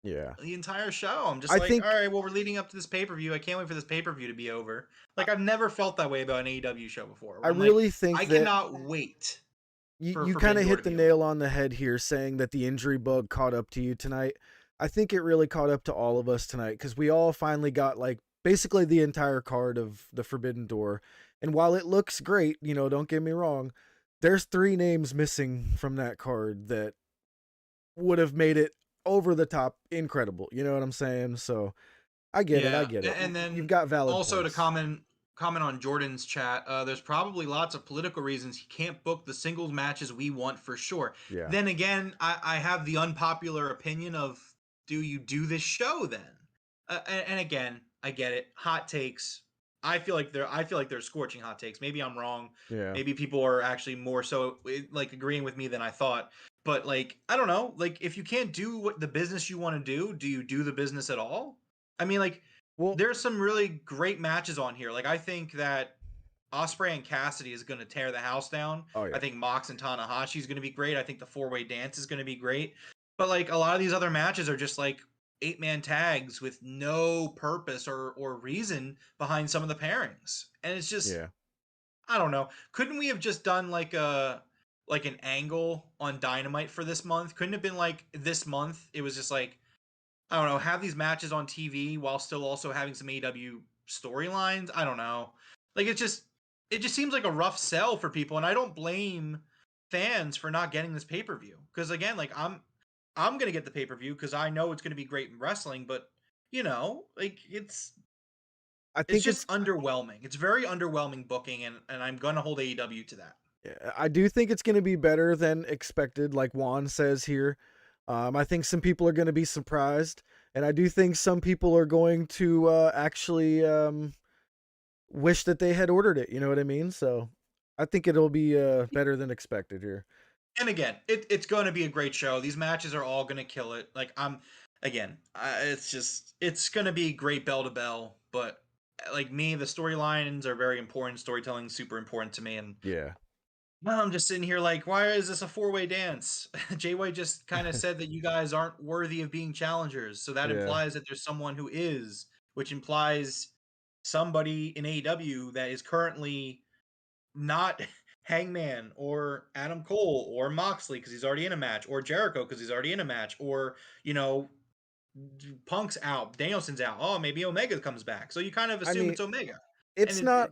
show. I'm just all right, well, we're leading up to this pay-per-view. I can't wait for this pay-per-view to be over. Like, I've never felt that way about an AEW show before. I really think I cannot wait. You kind of hit the nail on the head here saying that the injury bug caught up to you tonight. I think it really caught up to all of us tonight because we all finally got like basically the entire card of the Forbidden Door. And while it looks great, don't get me wrong, there's 3 names missing from that card that would have made it over the top incredible. You know what I'm saying? So I get it. And then you've got valid also points. To comment on Jordan's chat, there's probably lots of political reasons he can't book the singles matches we want for sure. Yeah. Then again, I have the unpopular opinion of, do you do this show then? And again, I get it. Hot takes. I feel like they're scorching hot takes. Maybe I'm wrong. Yeah. Maybe people are actually more so like agreeing with me than I thought. But like, I don't know. Like, if you can't do what the business you want to do you do the business at all? I mean, like, there's some really great matches on here. Like, I think that Ospreay and Cassidy is going to tear the house down. Oh, yeah. I think Mox and Tanahashi is going to be great. I think the 4-way dance is going to be great. But like, a lot of these other matches are just like 8-man tags with no purpose or reason behind some of the pairings. And it's just, I don't know. Couldn't we have just done like an angle on Dynamite for this month? Couldn't it have been like this month? It was just like I don't know, have these matches on TV while still also having some AEW storylines. I don't know. Like it just seems like a rough sell for people, and I don't blame fans for not getting this pay-per-view. Because again, like I'm gonna get the pay-per-view because I know it's gonna be great in wrestling, but like I it's think it's just underwhelming. It's very underwhelming booking, and I'm gonna hold AEW to that. I do think it's going to be better than expected, like Juan says here. I think some people are going to be surprised, and I do think some people are going to actually wish that they had ordered it. You know what I mean? So I think it'll be better than expected here. And again, it's going to be a great show. These matches are all going to kill it. Like it's going to be great bell to bell. But like me, the storylines are very important. Storytelling is super important to me. And Yeah. now I'm just sitting here like, why is this a 4-way dance? Jay White just kind of said that you guys aren't worthy of being challengers. So that Yeah. implies that there's someone who is, which implies somebody in AEW that is currently not Hangman or Adam Cole or Moxley because he's already in a match, or Jericho because he's already in a match, or Punk's out, Danielson's out. Oh, maybe Omega comes back. So you kind of I assume mean, it's Omega. it's And not.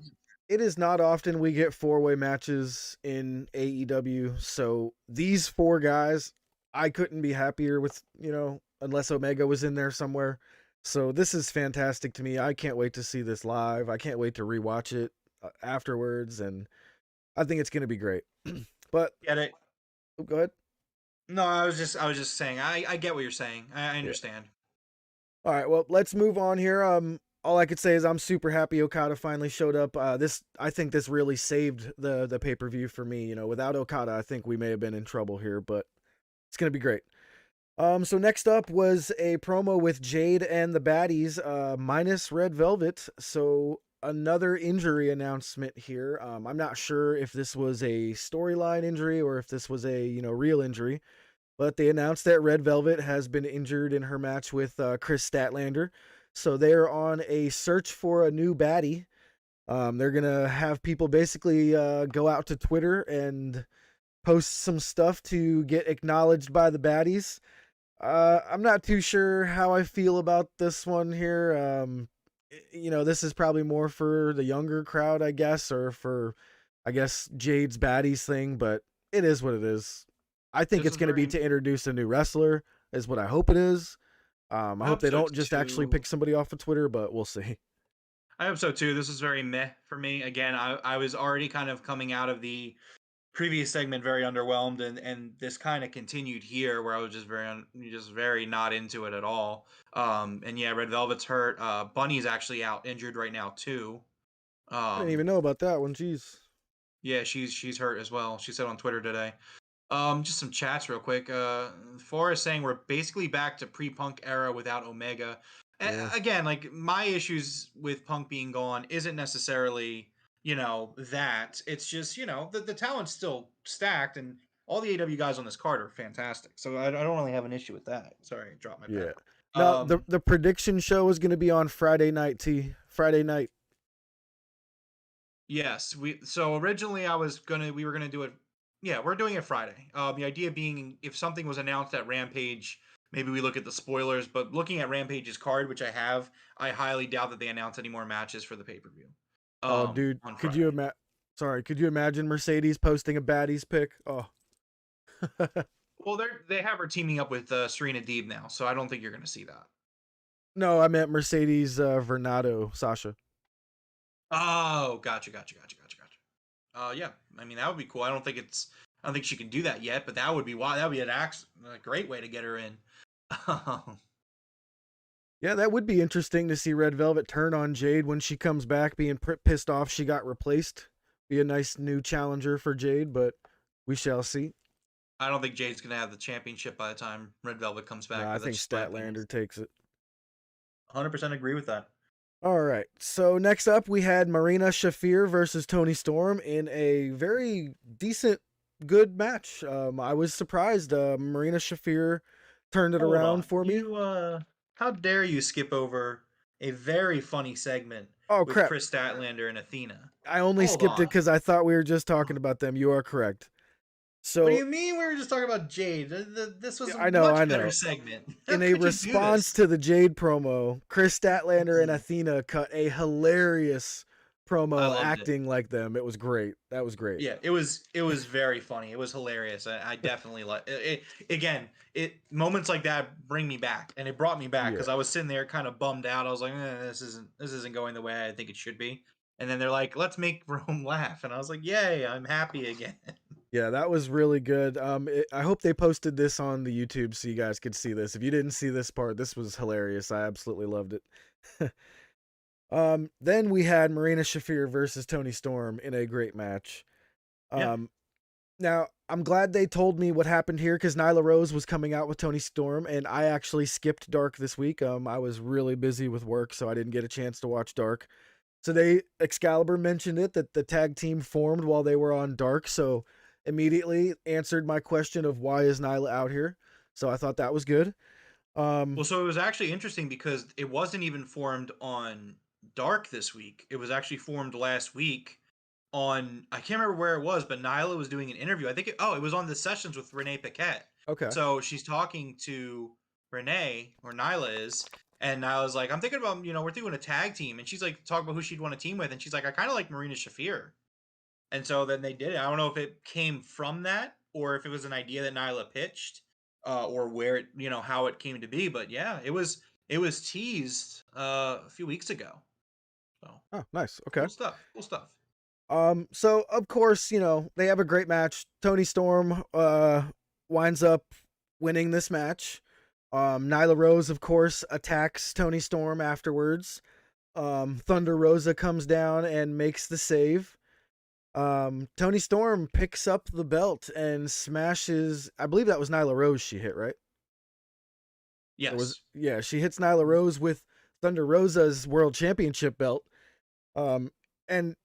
It is not often we get 4-way matches in AEW. So these 4 guys, I couldn't be happier with. Unless Omega was in there somewhere. So this is fantastic to me. I can't wait to see this live. I can't wait to rewatch it afterwards, and I think it's going to be great. But get it. go ahead. No, I was just saying. I get what you're saying. I Yeah. understand. All right, well, let's move on here. All I could say is I'm super happy Okada finally showed up. I think this really saved the pay-per-view for me. Without Okada, I think we may have been in trouble here, but it's gonna be great. So next up was a promo with Jade and the Baddies, minus Red Velvet. So another injury announcement here. I'm not sure if this was a storyline injury or if this was a real injury. But they announced that Red Velvet has been injured in her match with Chris Statlander. So they're on a search for a new baddie. They're going to have people basically go out to Twitter and post some stuff to get acknowledged by the baddies. I'm not too sure how I feel about this one here. This is probably more for the younger crowd, I guess, or for, I guess, Jade's baddies thing, but it is what it is. I think it's going to be to introduce a new wrestler, is what I hope it is. I hope they don't just actually pick somebody off of Twitter, but we'll see. I hope so too. This is very meh for me. Again, I was already kind of coming out of the previous segment very underwhelmed, and this kind of continued here where I was just very not into it at all. And yeah, Red Velvet's hurt. Bunny's actually out injured right now too. I didn't even know about that one. Jeez. Yeah, she's hurt as well. She said on Twitter today. Just some chats real quick. Forrest saying we're basically back to pre-Punk era without Omega. Yeah. Again, like my issues with Punk being gone isn't necessarily, that. It's just, the talent's still stacked, and all the AW guys on this card are fantastic. So I don't really have an issue with that. Sorry, I dropped my pen. Yeah. Now, the prediction show is going to be on Friday night, Friday night. Yes, so originally we were gonna do it. Yeah, we're doing it Friday. The idea being, if something was announced at Rampage, maybe we look at the spoilers. But looking at Rampage's card, which I have, I highly doubt that they announce any more matches for the pay-per-view. Oh, dude, could you imagine Mercedes posting a baddies pick? Oh. Well, they have her teaming up with Serena Deeb now, so I don't think you're gonna see that. No, I meant Mercedes Vernado, Sasha. Oh, gotcha. Yeah, I mean that would be cool. I don't think she can do that yet, but that would be a great way to get her in. Yeah, that would be interesting to see Red Velvet turn on Jade when she comes back, being pissed off she got replaced. Be a nice new challenger for Jade, but we shall see. I don't think Jade's gonna have the championship by the time Red Velvet comes back. No, I think Statlander takes it. 100% agree with that. All right, so next up we had Marina Shafir versus Toni Storm in a very decent, good match. I was surprised. Marina Shafir turned it around for me. How dare you skip over a very funny segment with crap. Chris Statlander and Athena? I only skipped it because I thought we were just talking about them. You are correct. So What do you mean we were just talking about Jade? This was yeah, a I know, much I better know. segment. How In a could you do response this? to the Jade promo, Chris Statlander and Athena cut a hilarious I promo loved it. acting like them. It was great. That was great. Yeah, it was very funny. It was hilarious. I definitely like it. Again, it moments like that bring me back, and it brought me back Yeah. because I was sitting there kind of bummed out. I was like, this isn't going the way I think it should be. And then they're like, let's make Rome laugh, and I was like, yay, I'm happy again. Yeah, that was really good. I hope they posted this on the YouTube so you guys could see this. If you didn't see this part, this was hilarious. I absolutely loved it. Then we had Marina Shafir versus Tony Storm in a great match. Yeah. Now I'm glad they told me what happened here because Nyla Rose was coming out with Tony Storm, and I actually skipped Dark this week. I was really busy with work, so I didn't get a chance to watch Dark. So Excalibur mentioned it that the tag team formed while they were on Dark, so immediately answered my question of why is Nyla out here. So I thought that was good. Well, so it was actually interesting because it wasn't even formed on Dark this week. It was actually formed last week on, I can't remember where it was, but Nyla was doing an interview. I think it was on the sessions with Renee Paquette. Okay. So she's talking to Renee, or Nyla is, and Nyla's like, I'm thinking about, we're doing a tag team, and she's like, talk about who she'd want a team with, and she's like, I kind of like Marina Shafir. And so then they did it. I don't know if it came from that or if it was an idea that Nyla pitched, or where it, how it came to be. But yeah, it was teased a few weeks ago. So Oh, nice. Okay. cool stuff. Cool stuff. So of course, they have a great match. Tony Storm winds up winning this match. Nyla Rose, of course, attacks Tony Storm afterwards. Thunder Rosa comes down and makes the save. Tony Storm picks up the belt and smashes, I believe that was Nyla Rose she hit, right? Yes. Yeah, she hits Nyla Rose with Thunder Rosa's world championship belt. And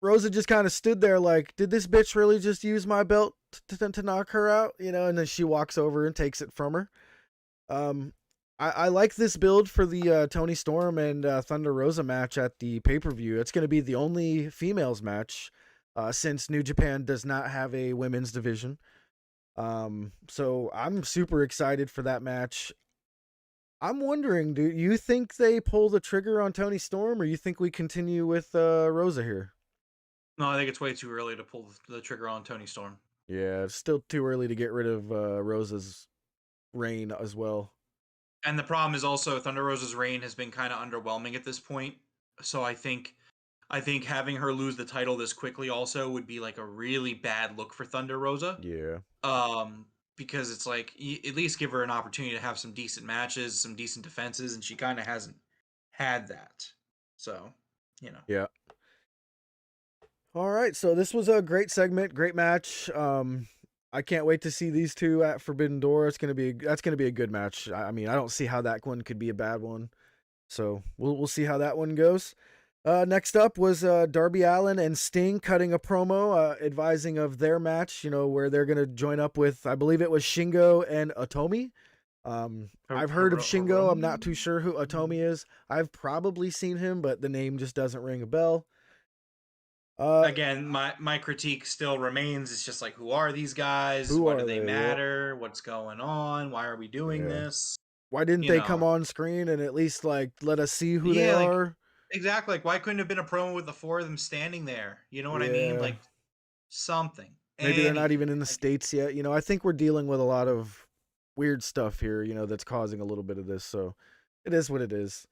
Rosa just kind of stood there like, did this bitch really just use my belt to knock her out? And then she walks over and takes it from her. I like this build for the Tony Storm and Thunder Rosa match at the pay-per-view. It's going to be the only females match since New Japan does not have a women's division. So I'm super excited for that match. I'm wondering, do you think they pull the trigger on Tony Storm, or you think we continue with Rosa here? No, I think it's way too early to pull the trigger on Tony Storm. Yeah, it's still too early to get rid of Rosa's reign as well. And the problem is also Thunder Rosa's reign has been kind of underwhelming at this point. So I think having her lose the title this quickly also would be like a really bad look for Thunder Rosa. Yeah. Because it's like, at least give her an opportunity to have some decent matches, some decent defenses, and she kind of hasn't had that. So, Yeah. All right, so this was a great segment, great match. I can't wait to see these two at Forbidden Door. That's gonna be a good match. I mean, I don't see how that one could be a bad one. So we'll see how that one goes. Next up was Darby Allin and Sting cutting a promo, advising of their match. Where they're gonna join up with, I believe it was Shingo and Otomi. I've heard of Shingo. I'm not too sure who Otomi is. I've probably seen him, but the name just doesn't ring a bell. Again, my critique still remains. It's just like, who are these guys? Why do they matter? What's going on? Why are we doing this? Why didn't they come on screen and at least like let us see who they are? Exactly. Like, why couldn't it have been a promo with the four of them standing there? You know what I mean? Like, something. Maybe they're not even in the States yet. I think we're dealing with a lot of weird stuff here, that's causing a little bit of this. So it is what it is.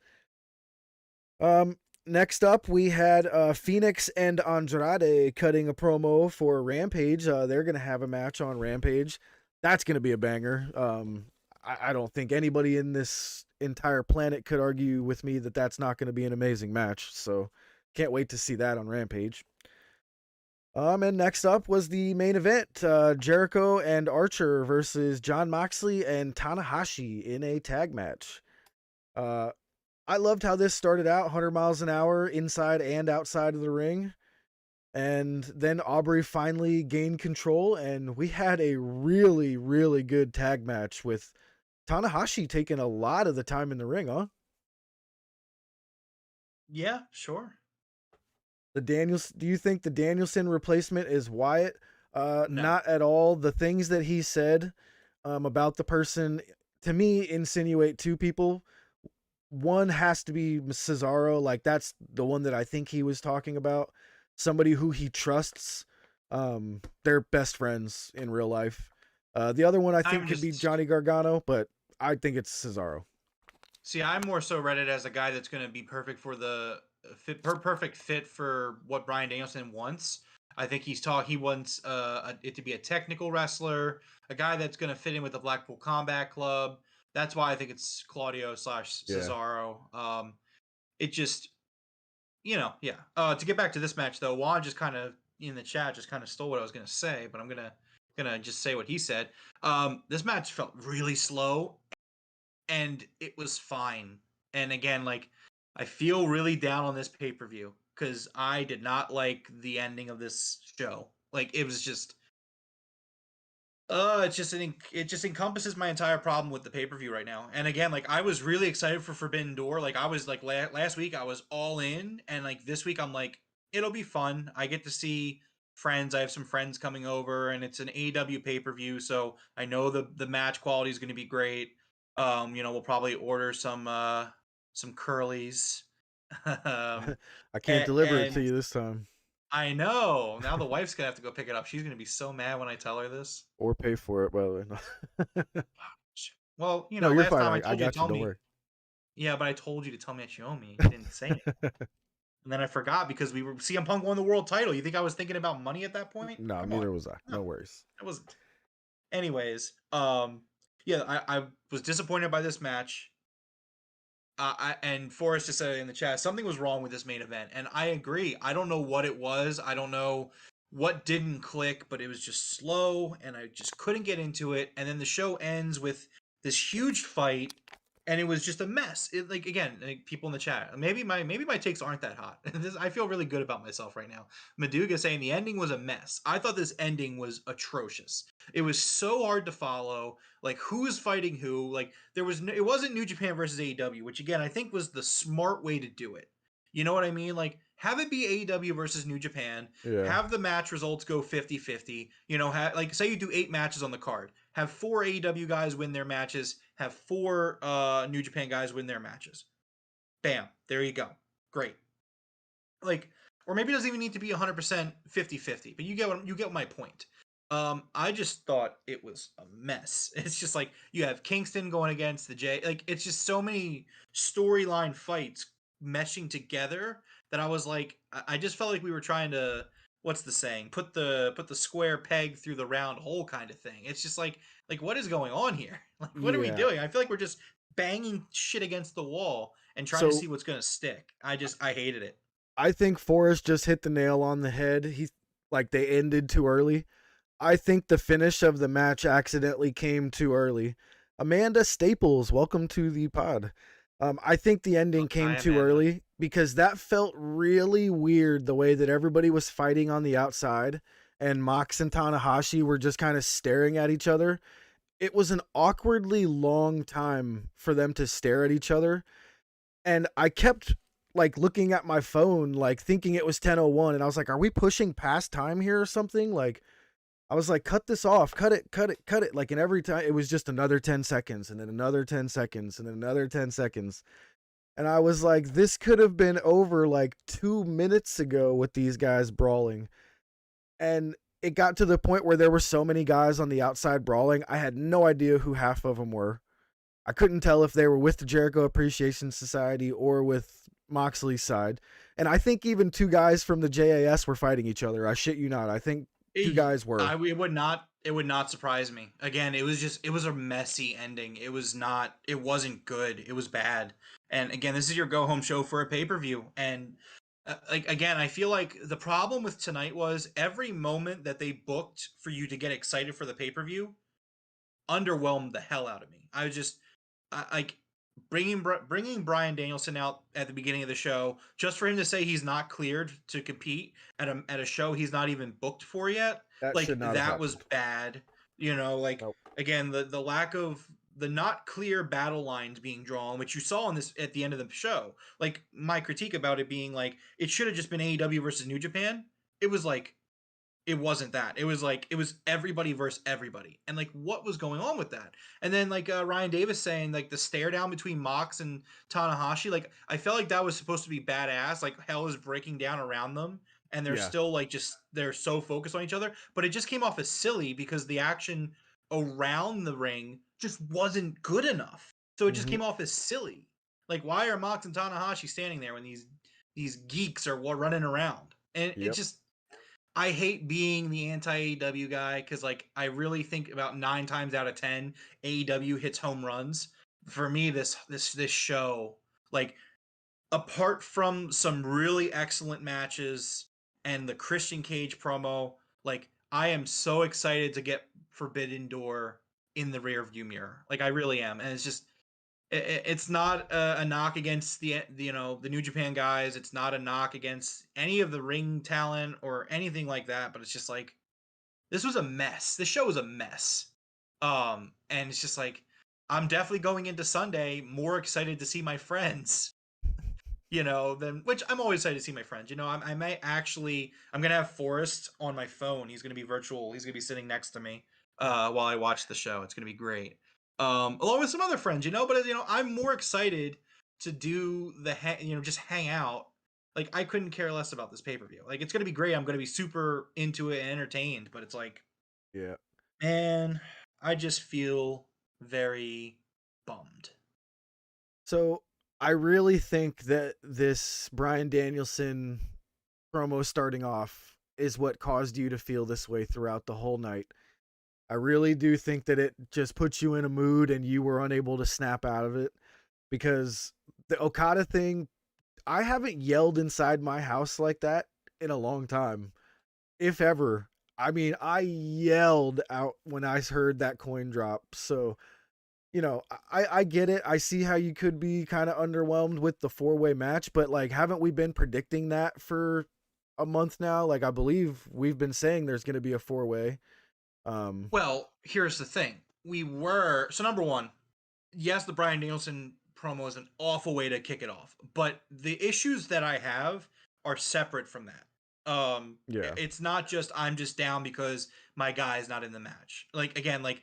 Next up, we had Phoenix and Andrade cutting a promo for Rampage. They're going to have a match on Rampage. That's going to be a banger. I don't think anybody in this entire planet could argue with me that that's not going to be an amazing match. So can't wait to see that on Rampage. And next up was the main event, Jericho and Archer versus Jon Moxley and Tanahashi in a tag match. I loved how this started out 100 miles an hour inside and outside of the ring. And then Aubrey finally gained control, and we had a really, really good tag match with Tanahashi taking a lot of the time in the ring, huh? Yeah, sure. Do you think the Danielson replacement is Wyatt? No. Not at all. The things that he said about the person, to me, insinuate two people. One has to be Cesaro. Like, that's the one that I think he was talking about. Somebody who he trusts. They're best friends in real life. The other one I think I'm could be just Johnny Gargano, but I think it's Cesaro. See, I'm more so read it as a guy that's going to be perfect for the perfect fit for what Brian Danielson wants. I think he wants it to be a technical wrestler, a guy that's going to fit in with the Blackpool Combat Club. That's why I think it's Claudio slash Yeah. Cesaro. It just, yeah. To get back to this match though, Juan just kind of in the chat just kind of stole what I was going to say, but I'm gonna just say what he said. This match felt really slow and it was fine. And again, like I feel really down on this pay-per-view because I did not like the ending of this show. Like it was just it just encompasses my entire problem with the pay-per-view right now. And again, like I was really excited for Forbidden Door. Like I was like last week I was all in, and like this week I'm like it'll be fun. I get to see friends. I have some friends coming over, and it's an AEW pay-per-view, so I know the match quality is going to be great. We'll probably order some curlies. um, I can't deliver it to and you this time. I know now the wife's gonna have to go pick it up. She's gonna be so mad when I tell her this. Or pay for it, by the way. No, Well, no, you're last fine. time I I told you to got you. tell Don't me. worry. Yeah, but I told you to tell me that you owe me. You didn't say it. And then I forgot because we were CM Punk won the world title. You think I was thinking about money at that point? No, Come neither on. was I. No, No worries. I wasn't. Anyways, yeah, I was disappointed by this match. And Forrest just said in the chat something was wrong with this main event, and I agree. I don't know what it was. I don't know what didn't click, but it was just slow, and I just couldn't get into it. And then the show ends with this huge fight, and it was just a mess. It like again, like, people in the chat. Maybe my takes aren't that hot. I feel really good about myself right now. Maduga saying the ending was a mess. I thought this ending was atrocious. It was so hard to follow. Like who is fighting who? Like it wasn't New Japan versus AEW, which again I think was the smart way to do it. You know what I mean? Like have it be AEW versus New Japan. Yeah. Have the match results go 50-50. Like say you do 8 matches on the card. Have 4 AEW guys win their matches. Have 4 New Japan guys win their matches. Bam. There you go. Great. Like or maybe it doesn't even need to be 100% 50-50, but you get my point. I just thought it was a mess. It's just like you have Kingston going against the J. Like it's just so many storyline fights meshing together that I was like, I just felt like we were trying to what's the saying? Put the square peg through the round hole kind of thing. It's just like what is going on here? Like what are we Yeah. doing? I feel like we're just banging shit against the wall and trying to So see what's gonna stick. I hated it. I think Forrest just hit the nail on the head. They ended too early. I think the finish of the match accidentally came too early. Amanda Staples, welcome to the pod. I think the ending came Hi, too Amanda. early because that felt really weird the way that everybody was fighting on the outside and Mox and Tanahashi were just kind of staring at each other. It was an awkwardly long time for them to stare at each other. And I kept looking at my phone, thinking it was 10:01. And I was like, are we pushing past time here or something? I was like, cut this off, cut it. And every time it was just another 10 seconds and then another 10 seconds and then another 10 seconds. And I was like, this could have been over 2 minutes ago with these guys brawling. And it got to the point where there were so many guys on the outside brawling. I had no idea who half of them were. I couldn't tell if they were with the Jericho Appreciation Society or with Moxley's side. And I think even 2 guys from the JAS were fighting each other. I shit you not. I think 2 guys were. It would not surprise me. Again, it was a messy ending. It wasn't good. It was bad. And again, this is your go home show for a pay-per-view. And again, I feel like the problem with tonight was every moment that they booked for you to get excited for the pay-per-view underwhelmed the hell out of me. I was just like bringing Brian Danielson out at the beginning of the show just for him to say he's not cleared to compete at a show he's not even booked for yet. That should not have That was happened. bad. Nope. Again, the lack of the not clear battle lines being drawn, which you saw in this at the end of the show. Like my critique about it being like it should have just been AEW versus New Japan. It was like it wasn't that. It was like it was everybody versus everybody, and like what was going on with that? And then like Ryan Davis saying like the stare down between Mox and Tanahashi, like I felt like that was supposed to be badass. Like hell is breaking down around them, and they're Yeah. still like just they're so focused on each other. But it just came off as silly because the action around the ring just wasn't good enough. So it just came off as silly. Like why are Mox and Tanahashi standing there when these geeks are running around? And it Yep. just I hate being the anti-AEW guy because like I really think about 9 times out of 10 AEW hits home runs. For me, this show, like apart from some really excellent matches and the Christian Cage promo, like I am so excited to get Forbidden Door in the rearview mirror. Like I really am, and it's just it's not a knock against the the New Japan guys. It's not a knock against any of the ring talent or anything like that. But it's just like this was a mess. This show was a mess. And it's just like I'm definitely going into Sunday more excited to see my friends. Than which I'm always excited to see my friends. I might actually I'm gonna have Forrest on my phone. He's gonna be virtual. He's gonna be sitting next to me while I watch the show. It's gonna be great. Along with some other friends, but I'm more excited to do just hang out. Like I couldn't care less about this pay-per-view. Like it's gonna be great. I'm gonna be super into it and entertained, but it's like, Yeah. man, I just feel very bummed. So I really think that this Bryan Danielson promo starting off is what caused you to feel this way throughout the whole night. I really do think that it just puts you in a mood and you were unable to snap out of it, because the Okada thing, I haven't yelled inside my house like that in a long time, if ever. I mean, I yelled out when I heard that coin drop. So, I get it. I see how you could be kind of underwhelmed with the 4-way match, but like, haven't we been predicting that for a month now? Like, I believe we've been saying there's going to be a 4-way. Well, here's the thing. So number one, yes, the Bryan Danielson promo is an awful way to kick it off, but the issues that I have are separate from that. Yeah. It's not just I'm just down because my guy is not in the match. Like again, like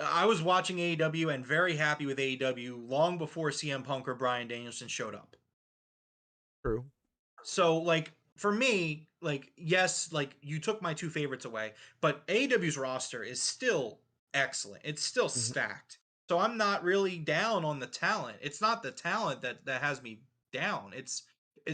I was watching AEW and very happy with AEW long before CM Punk or Bryan Danielson showed up. True. So like for me, like yes, like you took my 2 favorites away, but AEW's roster is still excellent. It's still stacked. So I'm not really down on the talent. It's not the talent that has me down. It's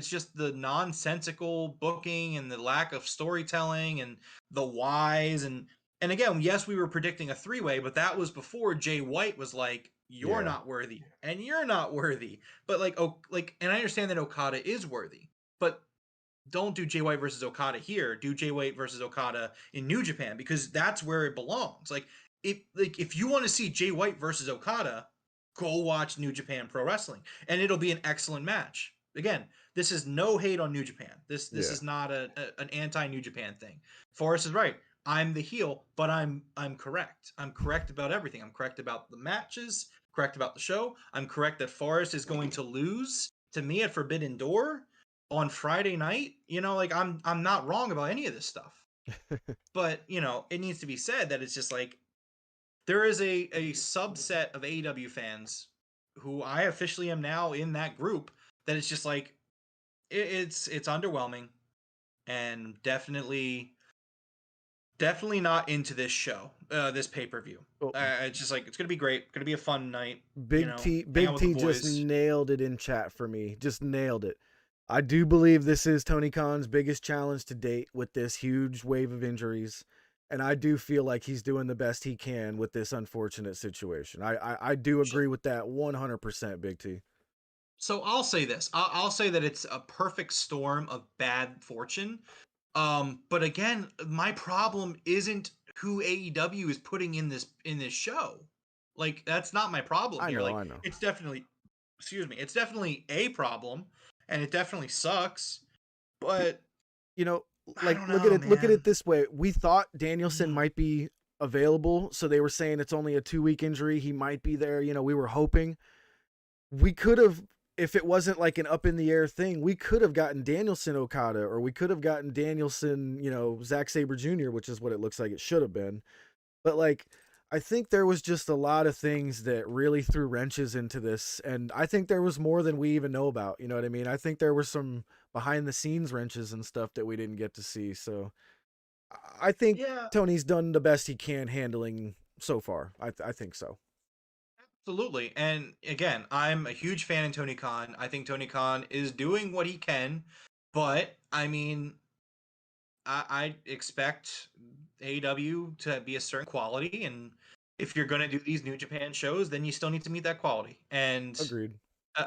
just the nonsensical booking and the lack of storytelling and the whys and again, yes, we were predicting a 3-way, but that was before Jay White was like, "You're not worthy, and you're not worthy." But and I understand that Okada is worthy, but don't do Jay White versus Okada here. Do Jay White versus Okada in New Japan because that's where it belongs. Like if you want to see Jay White versus Okada, go watch New Japan Pro Wrestling, and it'll be an excellent match. Again, this is no hate on New Japan. This is not an anti New Japan thing. Forrest is right. I'm the heel, but I'm correct. I'm correct about everything. I'm correct about the matches, correct about the show. I'm correct that Forrest is going to lose to me at Forbidden Door on Friday night. I'm not wrong about any of this stuff. But, it needs to be said that it's just like there is a subset of AEW fans who I officially am now in that group that it's just like it's underwhelming and definitely not into this show, this pay-per-view. It's just like it's gonna be great, gonna be a fun night. Big T just nailed it in chat for me. Just nailed it. I do believe this is Tony Khan's biggest challenge to date with this huge wave of injuries. And I do feel like he's doing the best he can with this unfortunate situation. I do agree with that 100%, Big T. So I'll say this. I'll say that it's a perfect storm of bad fortune. But again, my problem isn't who AEW is putting in this show. Like that's not my problem here. I know. It's definitely, it's definitely a problem, and it definitely sucks. But look at it this way. We thought Danielson might be available, so they were saying it's only a 2-week injury. He might be there. We were hoping. We could have if it wasn't like an up in the air thing, we could have gotten Danielson Okada, or we could have gotten Danielson, Zack Sabre Jr., which is what it looks like it should have been. But like, I think there was just a lot of things that really threw wrenches into this. And I think there was more than we even know about. You know what I mean? I think there were some behind the scenes wrenches and stuff that we didn't get to see. So I think Yeah, Tony's done the best he can handling so far. I think so. absolutely. And again, I'm a huge fan of Tony Khan. I think Tony Khan is doing what he can, but I mean, I expect AEW to be a certain quality, and if you're going to do these New Japan shows, then you still need to meet that quality. And Agreed.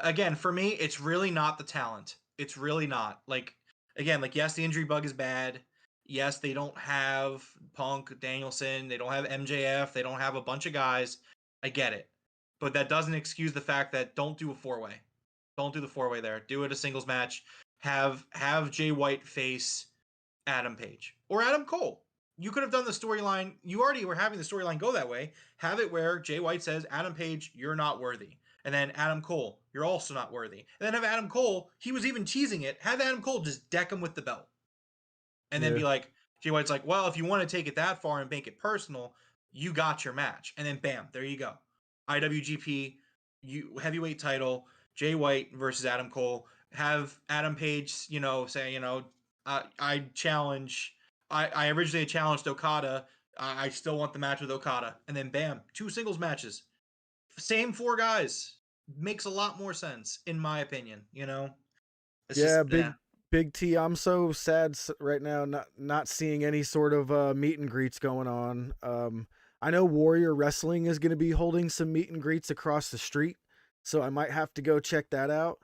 again, for me, it's really not the talent. It's really not. Like, again, like, yes, the injury bug is bad. Yes, they don't have Punk, Danielson, they don't have MJF, they don't have a bunch of guys. I get it. But that doesn't excuse the fact that don't do a four-way. Don't do the four-way there. Do it a singles match. Have Jay White face Adam Page or Adam Cole. You could have done the storyline. You already were having the storyline go that way. Have it where Jay White says, Adam Page, you're not worthy. And then Adam Cole, you're also not worthy. And then have Adam Cole, he was even teasing it. Have Adam Cole just deck him with the belt. And then Yeah. be like, Jay White's like, well, if you want to take it that far and make it personal, you got your match. And then bam, there you go. IWGP, heavyweight title, Jay White versus Adam Cole. Have Adam Page, say, I challenge. I originally challenged Okada. I still want the match with Okada, and then bam, 2 singles matches, same 4 guys. Makes a lot more sense, in my opinion. It's Yeah, just big T. I'm so sad right now, not seeing any sort of meet and greets going on. I know Warrior Wrestling is going to be holding some meet and greets across the street, so I might have to go check that out.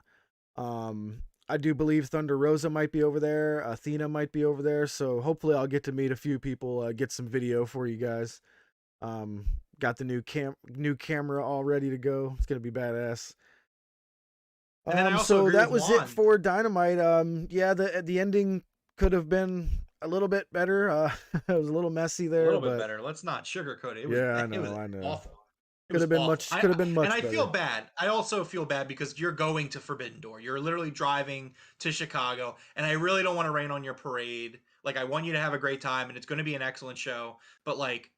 I do believe Thunder Rosa might be over there. Athena might be over there. So hopefully I'll get to meet a few people, get some video for you guys. Got the new camera all ready to go. It's going to be badass. And then I also So agree that with was Juan. it for Dynamite. Yeah, the ending could have been a little bit better. It was a little messy there, A little bit but better. Let's not sugarcoat it. It was, yeah, I it was know. awful. It Could was have been awful. could have been much And I better. feel bad. I also feel bad because you're going to Forbidden Door. You're literally driving to Chicago, and I really don't want to rain on your parade. Like, I want you to have a great time, and it's going to be an excellent show. But like,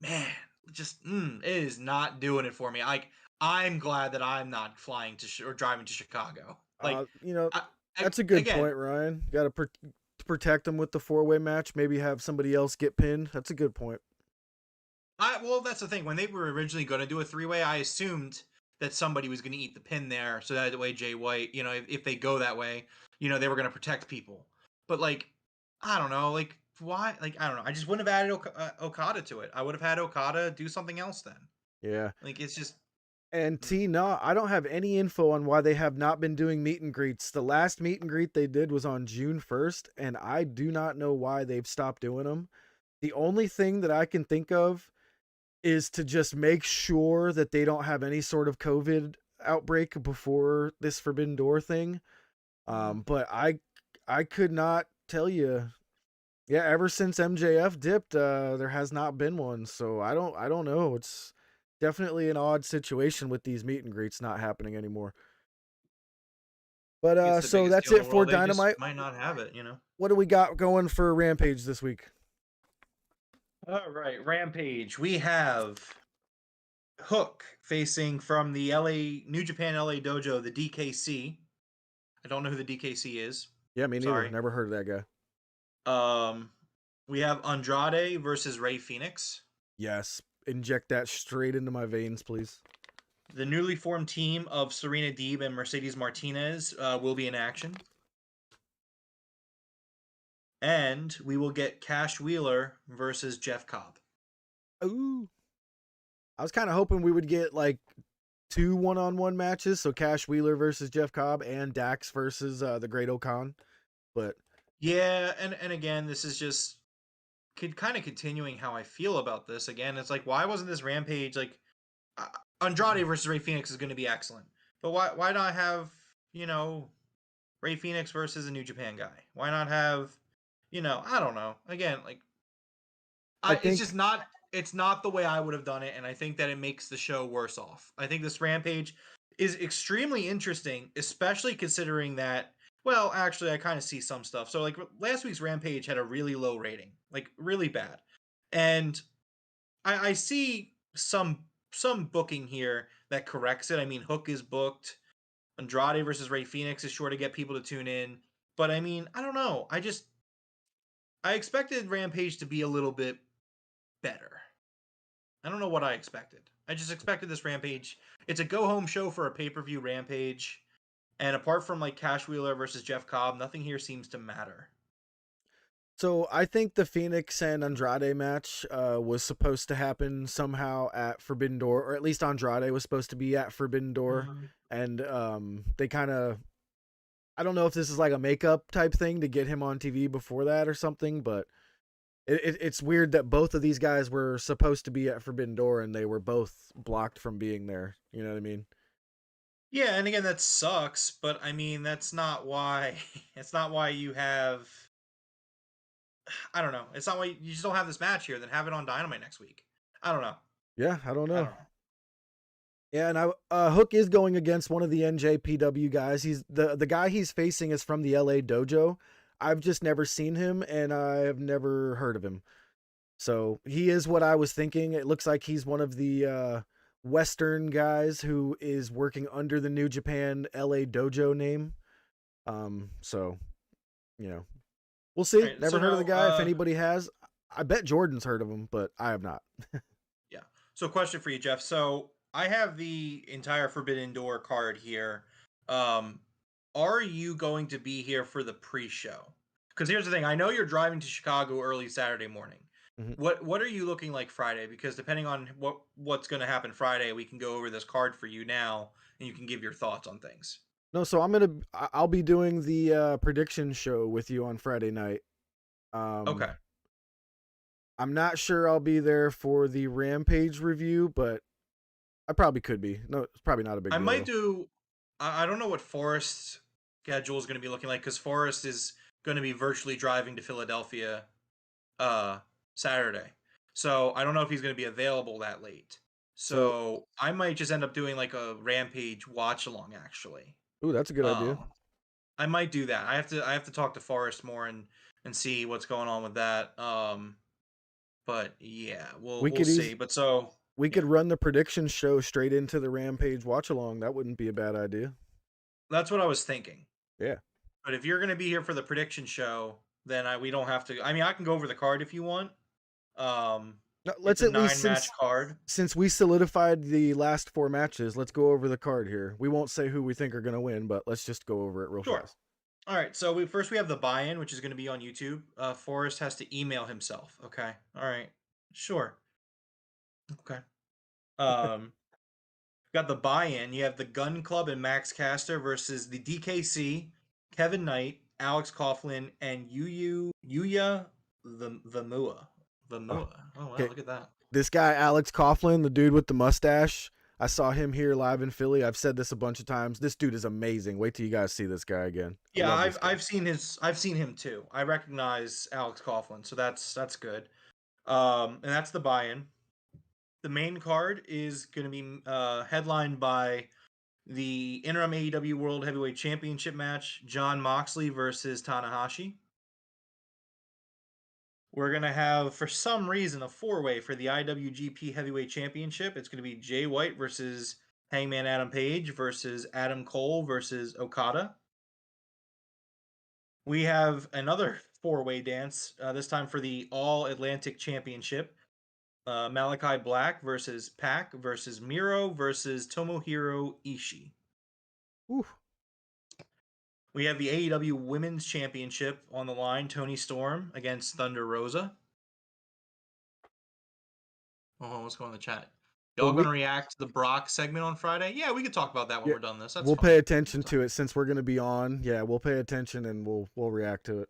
man, just it is not doing it for me. Like, I'm glad that I'm not flying to or driving to Chicago. Like, That's a good again, point, Ryan. Got to protect them with the 4-way match. Maybe have somebody else get pinned. That's a good point. Well, that's the thing. When they were originally going to do a 3-way, I assumed that somebody was going to eat the pin there, so that way Jay White, if they go that way, they were going to protect people. But like, I don't know, like why? Like, I don't know. I just wouldn't have added Okada to it. I would have had Okada do something else then. Yeah. Like, it's just. And T, no, I don't have any info on why they have not been doing meet and greets. The last meet and greet they did was on June 1st, and I do not know why they've stopped doing them. The only thing that I can think of is to just make sure that they don't have any sort of COVID outbreak before this Forbidden Door thing. But I could not tell you. Yeah, ever since MJF dipped, there has not been one. So I don't know. It's definitely an odd situation with these meet and greets not happening anymore. But so that's it for Dynamite. Might not have it, What do we got going for Rampage this week? All right, Rampage. We have Hook facing from the New Japan LA Dojo, the DKC. I don't know who the DKC is. Yeah, me neither. Sorry. Never heard of that guy. We have Andrade versus Rey Fenix. Yes, inject that straight into my veins, please. The newly formed team of Serena Deeb and Mercedes Martinez will be in action. And we will get Cash Wheeler versus Jeff Cobb. Ooh. I was kind of hoping we would get like 2 one-on-one matches, so Cash Wheeler versus Jeff Cobb and Dax versus the Great Okan. But yeah, and again, this is just kind of continuing how I feel about this. Again, it's like, why wasn't this Rampage like Andrade versus Rey Fenix is going to be excellent, but why not have Rey Fenix versus a New Japan guy? Why not have I don't know. Again, like it's just not. It's not the way I would have done it, and I think that it makes the show worse off. I think this Rampage is extremely interesting, especially considering that. Well, actually, I kind of see some stuff. So, like last week's Rampage had a really low rating, like really bad, and I see some booking here that corrects it. I mean, Hook is booked. Andrade versus Ray Phoenix is sure to get people to tune in. But I mean, I don't know. I expected Rampage to be a little bit better. I don't know what I expected. I just expected this Rampage. It's a go home show for a pay per view Rampage, and apart from like Cash Wheeler versus Jeff Cobb, nothing here seems to matter. So I think the Phoenix and Andrade match was supposed to happen somehow at Forbidden Door, or at least Andrade was supposed to be at Forbidden Door, and they kind of, I don't know if this is like a makeup type thing to get him on TV before that or something, but it's weird that both of these guys were supposed to be at Forbidden Door and they were both blocked from being there. You know what I mean? Yeah, and again, that sucks, but I mean, that's not why. It's not why you have. I don't know. It's not why you just don't have this match here. Then have it on Dynamite next week. I don't know. Yeah, I don't I know. don't know. Yeah, and Hook is going against one of the NJPW guys. He's the guy he's facing is from the LA Dojo. I've just never seen him and I've never heard of him. So he is what I was thinking. It looks like he's one of the Western guys who is working under the New Japan LA Dojo name. So, you know, we'll see. Right, Never so heard of the now, guy. If anybody has, I bet Jordan's heard of him, but I have not. Yeah. So, question for you, Jeff. So, I have the entire Forbidden Door card here. Are you going to be here for the pre-show? Because here's the thing: I know you're driving to Chicago early Saturday morning. Mhm. What are you looking like Friday? Because depending on what's going to happen Friday, we can go over this card for you now, and you can give your thoughts on things. No, so I'll be doing the prediction show with you on Friday night. Okay. I'm not sure I'll be there for the Rampage review, but I probably could be. No, it's probably not a big I deal. might do. I don't know what Forrest's schedule is going to be looking like because Forrest is going to be virtually driving to Philadelphia Saturday. So I don't know if he's going to be available that late. So I might just end up doing like a Rampage watch along actually. Ooh, that's a good idea. I might do that. I have to talk to Forrest more and see what's going on with that. But yeah, we'll see. But so we could run the prediction show straight into the Rampage watch along. That wouldn't be a bad idea. that's what I was thinking. Yeah. But if you're going to be here for the prediction show, then we don't have to. I mean, I can go over the card if you want. No, let's at least match card. Since we solidified the last 4 matches, let's go over the card here. We won't say who we think are going to win, but let's just go over it real fast. All right, so we have the buy-in, which is going to be on YouTube. Forrest has to email himself. Okay. All right. Sure. Okay. Got the buy-in. You have the Gun Club and Max Caster versus the DKC, Kevin Knight, Alex Coughlin, and Yuya Vamua. Oh wow, Okay. look at that. This guy, Alex Coughlin, the dude with the mustache, I saw him here live in Philly. I've said this a bunch of times. This dude is amazing. Wait till you guys see this guy again. Yeah, I've seen him too. I recognize Alex Coughlin, so that's good. And that's the buy-in. The main card is going to be headlined by the interim AEW World Heavyweight Championship match, Jon Moxley versus Tanahashi. We're going to have, for some reason, a 4-way for the IWGP Heavyweight Championship. It's going to be Jay White versus Hangman Adam Page versus Adam Cole versus Okada. We have another 4-way dance, this time for the All-Atlantic Championship. Malachi Black versus Pac versus Miro versus Tomohiro Ishii. Ooh. We have the AEW Women's Championship on the line. Toni Storm against Thunder Rosa. Oh, what's going on in the chat? Y'all going to react to the Brock segment on Friday? Yeah, we could talk about that when we're done this. We'll pay attention to it since we're going to be on. Yeah, we'll pay attention and we'll react to it.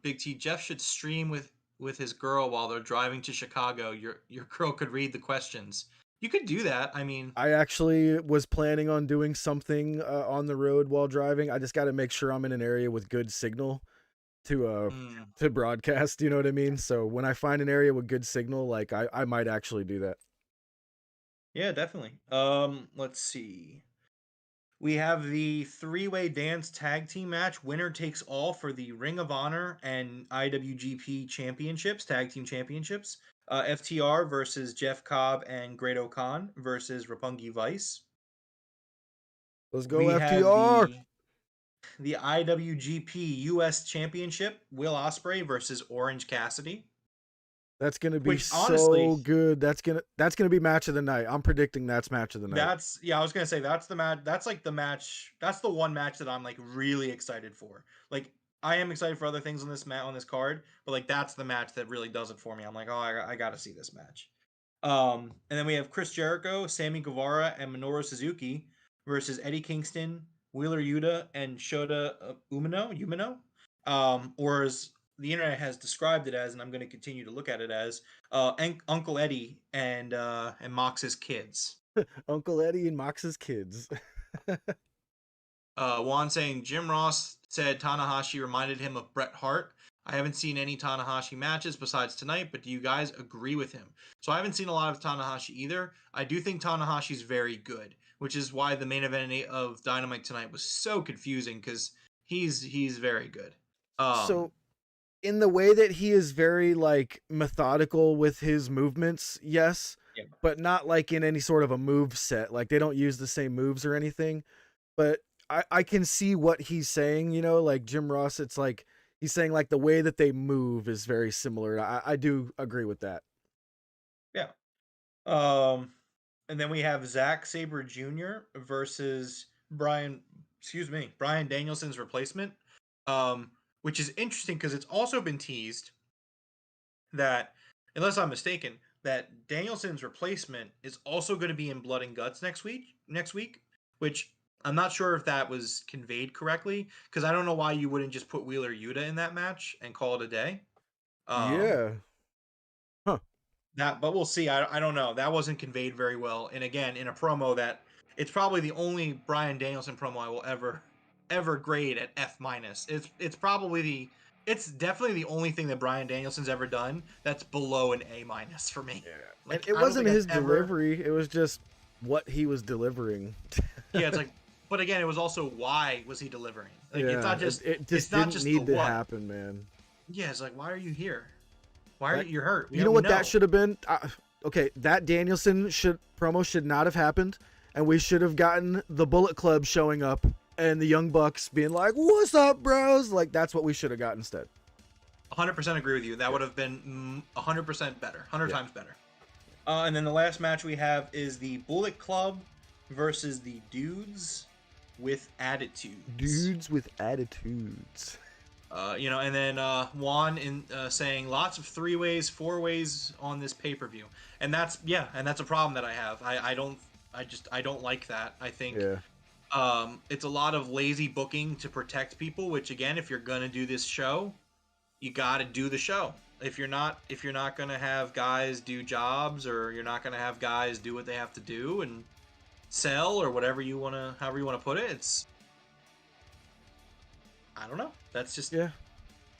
Big T, Jeff should stream with his girl while they're driving to Chicago. Your girl could read the questions. You could do that. I mean, I actually was planning on doing something on the road while driving. I just got to make sure I'm in an area with good signal to broadcast. You know what I mean? So when I find an area with good signal, like I might actually do that. Yeah, definitely. Let's see. We have the three-way dance tag team match. Winner takes all for the Ring of Honor and IWGP championships, tag team championships. FTR versus Jeff Cobb and Great Khan versus Roppongi Vice. Let's go We have FTR. the IWGP US Championship, Will Ospreay versus Orange Cassidy. That's gonna be Which honestly, so good. That's gonna be match of the night. I'm predicting that's match of the night. I was gonna say that's the match. That's like the match. That's the one match that I'm like really excited for. Like I am excited for other things on this card, but like that's the match that really does it for me. I'm like, oh, I got to see this match. And then we have Chris Jericho, Sammy Guevara, and Minoru Suzuki versus Eddie Kingston, Wheeler Yuta, and Shota Umino. Or as the internet has described it as, and I'm going to continue to look at it as, Uncle Eddie and Mox's kids. Uncle Eddie and Mox's kids. Juan saying Jim Ross said Tanahashi reminded him of Bret Hart. I haven't seen any Tanahashi matches besides tonight, but do you guys agree with him? So I haven't seen a lot of Tanahashi either. I do think Tanahashi's very good, which is why the main event of Dynamite tonight was so confusing because he's very good. So in the way that he is very like methodical with his movements, yes, yeah. but not like in any sort of a move set. Like they don't use the same moves or anything. But I can see what he's saying, you know, like Jim Ross, it's like he's saying like the way that they move is very similar. I do agree with that. Yeah. And then we have Zack Sabre Jr. versus Brian Danielson's replacement. Which is interesting because it's also been teased that, unless I'm mistaken, that Danielson's replacement is also going to be in Blood and Guts next week, which I'm not sure if that was conveyed correctly, because I don't know why you wouldn't just put Wheeler Yuta in that match and call it a day. Yeah. Huh. But we'll see. I don't know. That wasn't conveyed very well. And again, in a promo that it's probably the only Bryan Danielson promo I will ever grade at F-. It's definitely the only thing that Bryan Danielson's ever done that's below an A- for me. Yeah. Like, and it wasn't his delivery. It was just what he was delivering. Yeah, it's like, but again, it was also why was he delivering? Like, yeah, it's not just it just it's didn't not just need to what. happen, man. Yeah, it's like, why are you here? Why are you hurt? You know what that should have been? Okay, that Danielson promo should not have happened, and we should have gotten the Bullet Club showing up and the Young Bucks being like, "What's up, bros?" Like that's what we should have got instead. 100% agree with you. That would have been 100% better, 100 times better. And then the last match we have is the Bullet Club versus the Dudes with Attitudes. Dudes with Attitudes. And then Juan saying lots of 3-ways, 4-ways on this pay-per-view, and that's a problem that I have. I don't like that. I think it's a lot of lazy booking to protect people. Which again, if you're gonna do this show, you got to do the show. If you're not gonna have guys do jobs, or you're not gonna have guys do what they have to do and sell, or however you wanna put it, it's. I don't know. That's just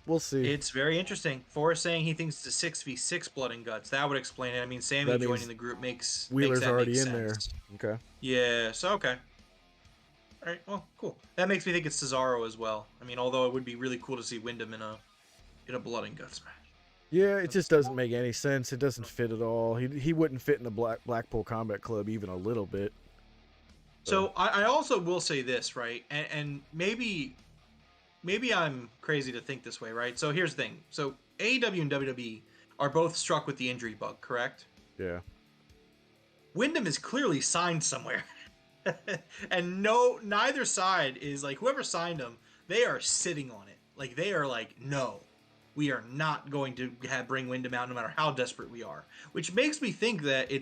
we'll see. It's very interesting. Forrest saying he thinks it's a 6v6 Blood and Guts. That would explain it. I mean, Sammy joining the group makes Wheeler's that already make in sense. there. Okay. Yeah. So okay. All right. Well, cool. That makes me think it's Cesaro as well. I mean, although it would be really cool to see Wyndham in a Blood and Guts match. Yeah, it just doesn't make any sense. It doesn't fit at all. He wouldn't fit in the Blackpool Combat Club even a little bit. So I also will say this, right? And maybe I'm crazy to think this way, right? So here's the thing. So AEW and WWE are both struck with the injury bug, correct? Yeah. Wyndham is clearly signed somewhere. And neither side is like, whoever signed him, they are sitting on it. Like they are like, no, we are not going to bring Wyndham out no matter how desperate we are. Which makes me think that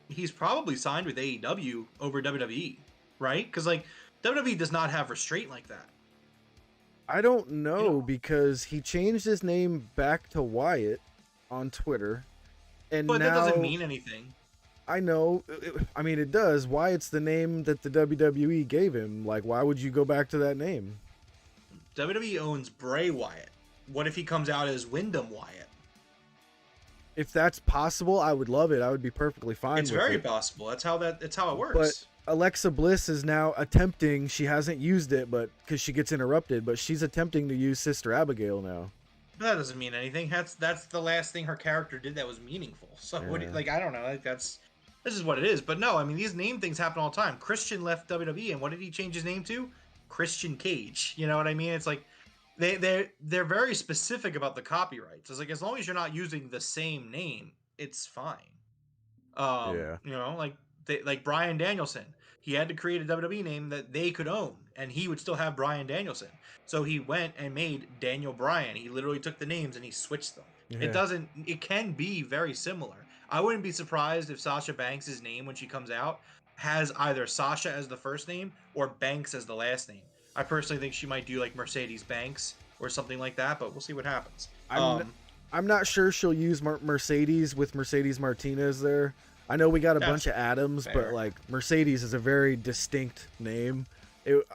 he's probably signed with AEW over WWE, right? Because like WWE does not have restraint like that. I don't know because he changed his name back to Wyatt on Twitter, but that doesn't mean anything. I know. I mean, it does. Wyatt's the name that the WWE gave him. Like, why would you go back to that name? WWE owns Bray Wyatt. What if he comes out as Wyndham Wyatt? if that's possible, I would love it. I would be perfectly fine It's with very it. possible. That's how it works. But Alexa Bliss is now attempting, she hasn't used it, but because she gets interrupted, but she's attempting to use Sister Abigail now. That doesn't mean anything. That's the last thing her character did that was meaningful. So Yeah. I don't know. Like this is what it is. But no, I mean these name things happen all the time. Christian left WWE, and what did he change his name to? Christian Cage. You know what I mean? It's like they're very specific about the copyrights. It's like as long as you're not using the same name, it's fine. Yeah. You know, like Bryan Danielson, he had to create a WWE name that they could own, and he would still have Bryan Danielson. So he went and made Daniel Bryan. He literally took the names and he switched them. Yeah. It can be very similar. I wouldn't be surprised if Sasha Banks' name when she comes out has either Sasha as the first name or Banks as the last name. I personally think she might do like Mercedes Banks or something like that, but we'll see what happens. I'm not sure she'll use Mercedes with Mercedes Martinez there. I know we got a bunch of Adams, fair. but like Mercedes is a very distinct name.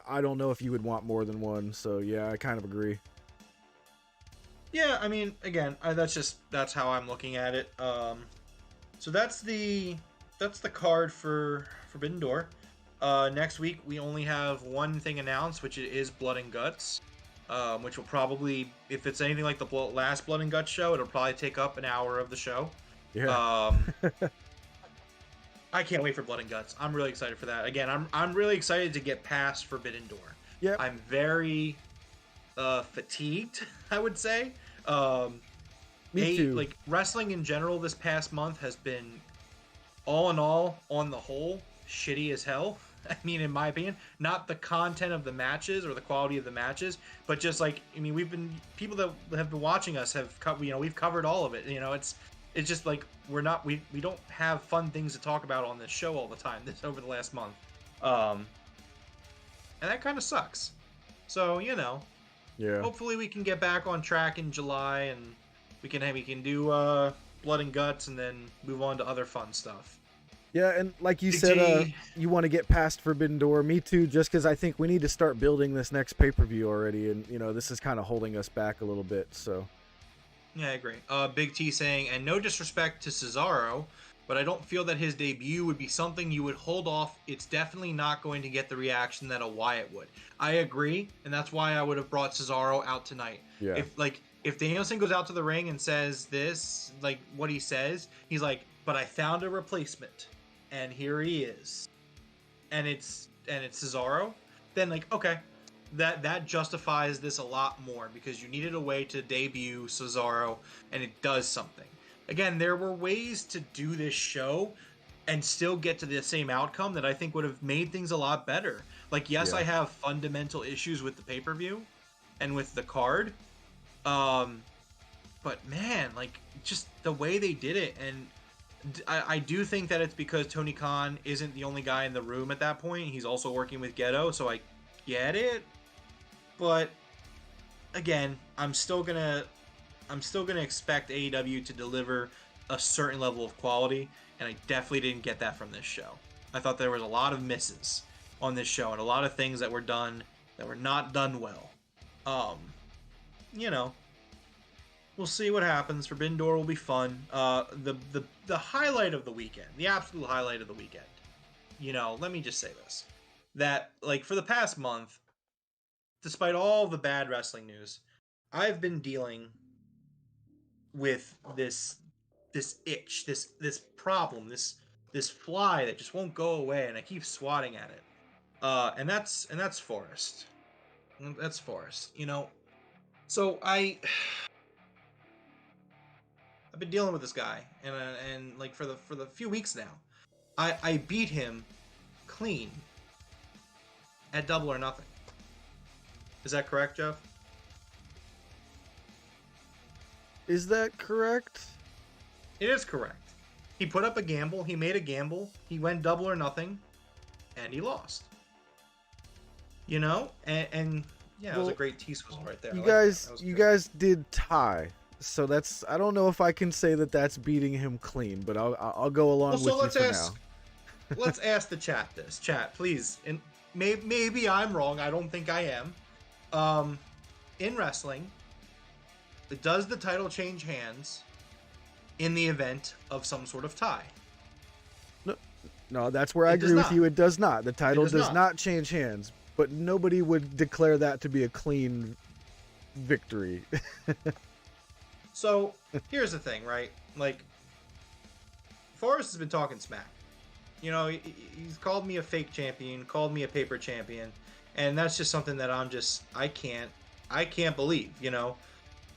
I don't know if you would want more than one. So yeah, I kind of agree. Yeah, I mean, again, that's how I'm looking at it. So that's the card for Forbidden Door. Next week we only have one thing announced, which is Blood and Guts, which will probably, if it's anything like the last Blood and Guts show, it'll probably take up an hour of the show. Yeah. I can't wait for Blood and Guts. I'm really excited for that. Again, I'm really excited to get past Forbidden Door. Yep. I'm very fatigued, I would say. Me too. Like wrestling in general this past month has been, all in all, on the whole, shitty as hell. I mean, in my opinion, not the content of the matches or the quality of the matches, but just like, I mean, people that have been watching us have we've covered all of it. You know, it's just like we don't have fun things to talk about on this show all the time over the last month. And that kind of sucks. So, yeah. hopefully we can get back on track in July and we can do Blood and Guts and then move on to other fun stuff. Yeah, and like you said, you want to get past Forbidden Door. Me too, just because I think we need to start building this next pay-per-view already, and this is kind of holding us back a little bit. So. Yeah, I agree. Big T saying, and no disrespect to Cesaro, but I don't feel that his debut would be something you would hold off. It's definitely not going to get the reaction that a Wyatt would. I agree, and that's why I would have brought Cesaro out tonight. Yeah. If Danielson goes out to the ring and says this, like what he says, he's like, but I found a replacement, and here he is, and it's Cesaro, then like, okay. That justifies this a lot more because you needed a way to debut Cesaro and it does something. Again, there were ways to do this show and still get to the same outcome that I think would have made things a lot better. Like, yes, I have fundamental issues with the pay-per-view and with the card. But man, like just the way they did it, and I do think that it's because Tony Khan isn't the only guy in the room at that point. He's also working with Ghetto, so I get it. But again, I'm still gonna expect AEW to deliver a certain level of quality, and I definitely didn't get that from this show. I thought there was a lot of misses on this show and a lot of things that were done that were not done well. We'll see what happens. Forbidden Door will be fun. The highlight of the weekend, the absolute highlight of the weekend. Let me just say this: that like for the past month, despite all the bad wrestling news, I've been dealing with this itch, this problem, this fly that just won't go away, and I keep swatting at it. And that's Forrest. That's Forrest. So I've been dealing with this guy, and like for the few weeks now, I beat him clean at Double or Nothing. Is that correct, Jeff? Is that correct? It is correct. He put up a gamble. He made a gamble. He went Double or Nothing, and he lost. And yeah, it was a great T-swizzle right there. You guys did tie, so that's, I don't know if I can say that that's beating him clean, but I'll go along with you for now. Let's ask the chat this. Chat, please. And maybe I'm wrong. I don't think I am. In wrestling, does the title change hands in the event of some sort of tie. No, that's where I agree with you. It does not. The title does not change hands, but nobody would declare that to be a clean victory. So here's the thing, right? Like, Forrest has been talking smack. You know, he's called me a fake champion, called me a paper champion, and that's just something that I can't believe. You know,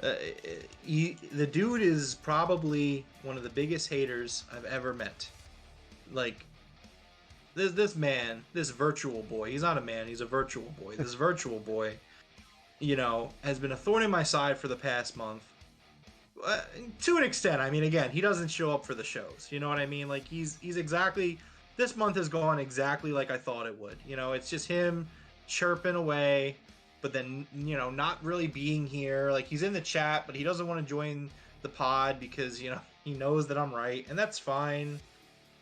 the dude is probably one of the biggest haters I've ever met. Like, this man, this virtual boy, he's not a man, he's a virtual boy. This virtual boy, you know, has been a thorn in my side for the past month. To an extent. I mean, again, he doesn't show up for the shows. You know what I mean? Like, he's exactly... This month has gone exactly like I thought it would. You know, it's just him chirping away, but then, you know, not really being here. Like, he's in the chat, but he doesn't want to join the pod because, you know, he knows that I'm right, and that's fine.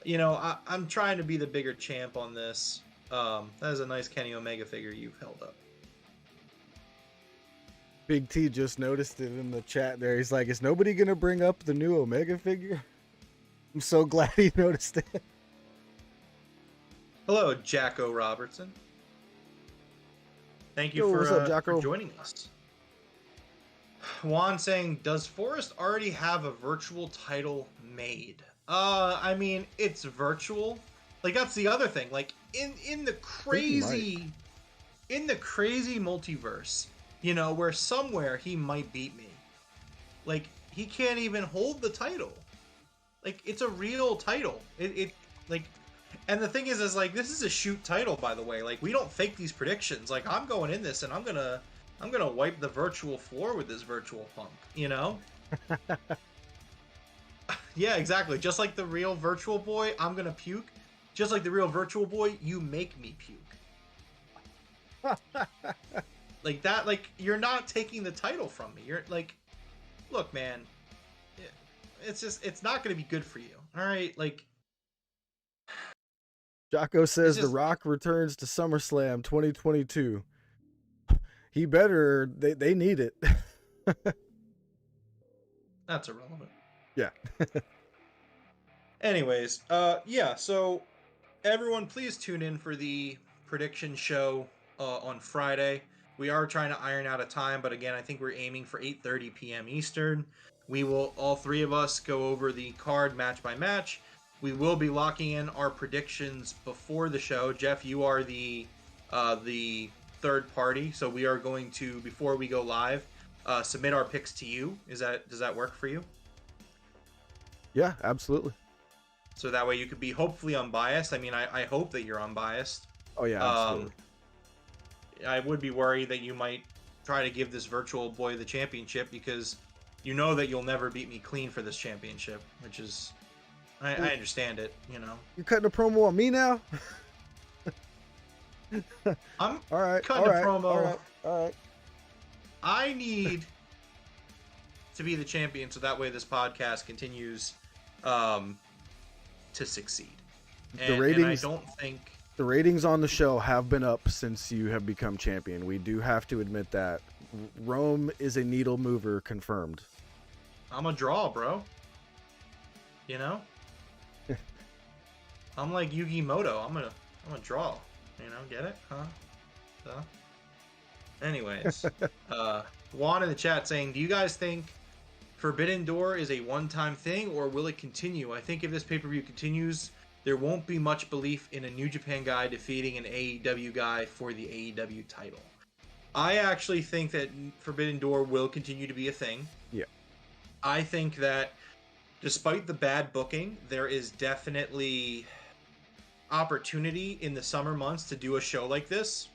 You know, I'm trying to be the bigger champ on this. That is a nice Kenny Omega figure you've held up. Big T just noticed it in the chat there. He's like, is nobody going to bring up the new Omega figure? I'm so glad he noticed it. Hello, Jacko Robertson. Thank you for joining us. Juan saying, does Forrest already have a virtual title made? I mean, it's virtual. Like, that's the other thing. Like, in the crazy multiverse, you know, where somewhere he might beat me. Like, he can't even hold the title. Like, it's a real title. And the thing is like, this is a shoot title, by the way. Like, we don't fake these predictions. Like, I'm going in this and I'm gonna wipe the virtual floor with this virtual punk, you know? Yeah, exactly. Just like the real virtual boy, I'm gonna puke. Just like the real virtual boy, you make me puke. Like that, like, you're not taking the title from me. You're like, look, man, it's not gonna be good for you. All right, like, Jocko says The Rock returns to SummerSlam 2022. He better. They need it. That's irrelevant. Yeah. Anyways, yeah, so everyone please tune in for the prediction show on Friday. We are trying to iron out a time, but again, I think we're aiming for 8:30 p.m. Eastern. We will, all three of us, go over the card match by match. We will be locking in our predictions before the show. Jeff, you are the third party, so we are going to, before we go live, submit our picks to you. Does that work for you? Yeah, absolutely. So that way you could be hopefully unbiased. I mean, I hope that you're unbiased. Oh yeah, absolutely. I would be worried that you might try to give this virtual boy the championship because you know that you'll never beat me clean for this championship, which is, I understand it, you know. You're cutting a promo on me now? I'm all right, cutting a promo. All right. I need to be the champion so that way this podcast continues to succeed. And I don't think... The ratings on the show have been up since you have become champion. We do have to admit that. Rome is a needle mover, confirmed. I'm a draw, bro. You know? I'm like Yugi Moto. I'm a draw. You know, get it? Huh? So, anyways, Juan in the chat saying, do you guys think Forbidden Door is a one-time thing, or will it continue? I think if this pay-per-view continues, there won't be much belief in a New Japan guy defeating an AEW guy for the AEW title. I actually think that Forbidden Door will continue to be a thing. Yeah. I think that despite the bad booking, there is definitely opportunity in the summer months to do a show like this.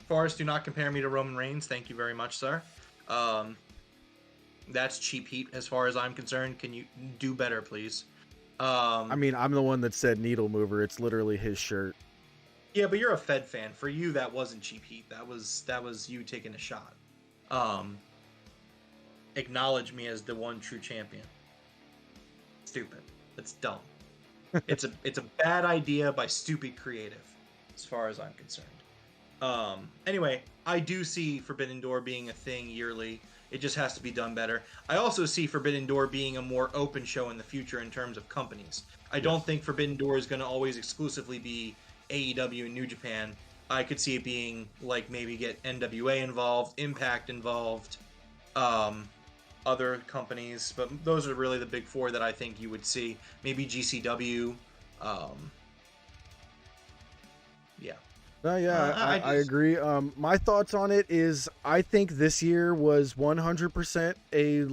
Forrest, do not compare me to Roman Reigns. Thank you very much, sir. That's cheap heat as far as I'm concerned. Can you do better, please? I mean, I'm the one that said needle mover. It's literally his shirt. Yeah, but you're a Fed fan. For you, that wasn't cheap heat. That was you taking a shot. Acknowledge me as the one true champion. Stupid. That's dumb. It's a bad idea by stupid creative, as far as I'm concerned. Anyway, I do see Forbidden Door being a thing yearly. It just has to be done better. I also see Forbidden Door being a more open show in the future in terms of companies. I don't think Forbidden Door is going to always exclusively be AEW and New Japan. I could see it being like maybe get NWA involved, Impact involved, other companies, but those are really the big four that I think you would see. Maybe GCW. Yeah. I agree. My thoughts on it is I think this year was 100% a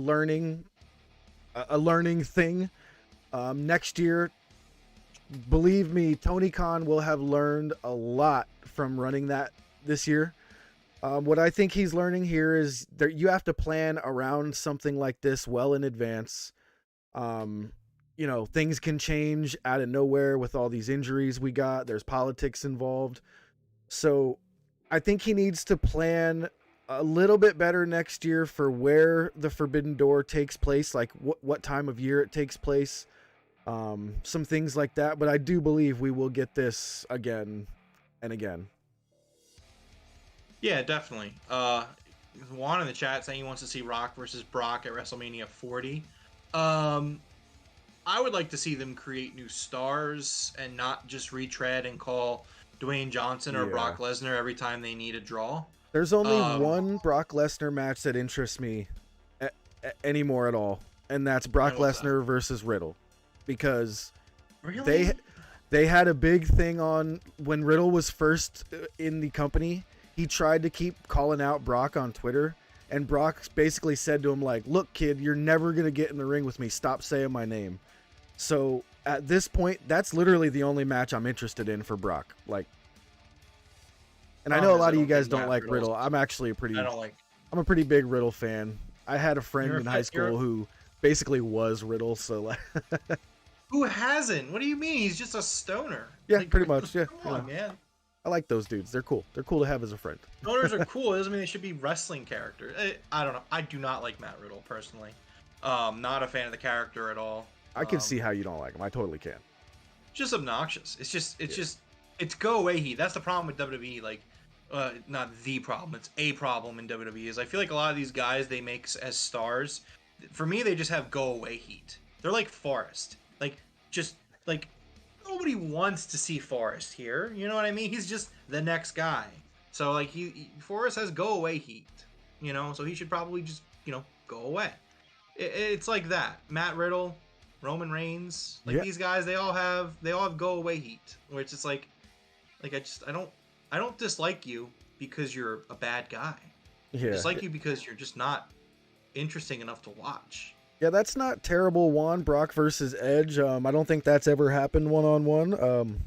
learning thing. Next year, believe me, Tony Khan will have learned a lot from running that this year. What I think he's learning here is that you have to plan around something like this well in advance. Things can change out of nowhere with all these injuries we got. There's politics involved. So I think he needs to plan a little bit better next year for where the Forbidden Door takes place, like what time of year it takes place, some things like that. But I do believe we will get this again and again. Yeah, definitely. Juan in the chat saying he wants to see Rock versus Brock at WrestleMania 40. I would like to see them create new stars and not just retread and call Dwayne Johnson or Brock Lesnar every time they need a draw. There's only one Brock Lesnar match that interests me anymore at all, and that's Brock Lesnar versus Riddle, because really? they had a big thing on when Riddle was first in the company. He tried to keep calling out Brock on Twitter, and Brock basically said to him, like, look, kid, you're never going to get in the ring with me. Stop saying my name. So at this point, that's literally the only match I'm interested in for Brock. Like, and I know a lot of you guys don't like Riddle. I'm actually I'm a pretty big Riddle fan. I had a friend in high school who basically was Riddle. So like, who hasn't? What do you mean? He's just a stoner. Yeah, like, pretty much. Yeah. Come on, man. I like those dudes. They're cool. They're cool to have as a friend. Stoners are cool. It doesn't mean they should be wrestling characters. I don't know. I do not like Matt Riddle personally. Not a fan of the character at all. I can see how you don't like him. I totally can. Just obnoxious. It's go away heat. That's the problem with WWE. Like, not the problem. It's a problem in WWE. Is I feel like a lot of these guys they make as stars, for me they just have go away heat. They're like Forrest. Like nobody wants to see Forrest here. You know what I mean? He's just the next guy. So like Forrest has go away heat. You know, so he should probably just go away. It's like that. Matt Riddle, Roman Reigns, these guys, they all have go away heat, where it's just like I don't dislike you because you're a bad guy. I dislike you because you're just not interesting enough to watch. Yeah, that's not terrible. Juan, Brock versus Edge. I don't think that's ever happened one-on-one.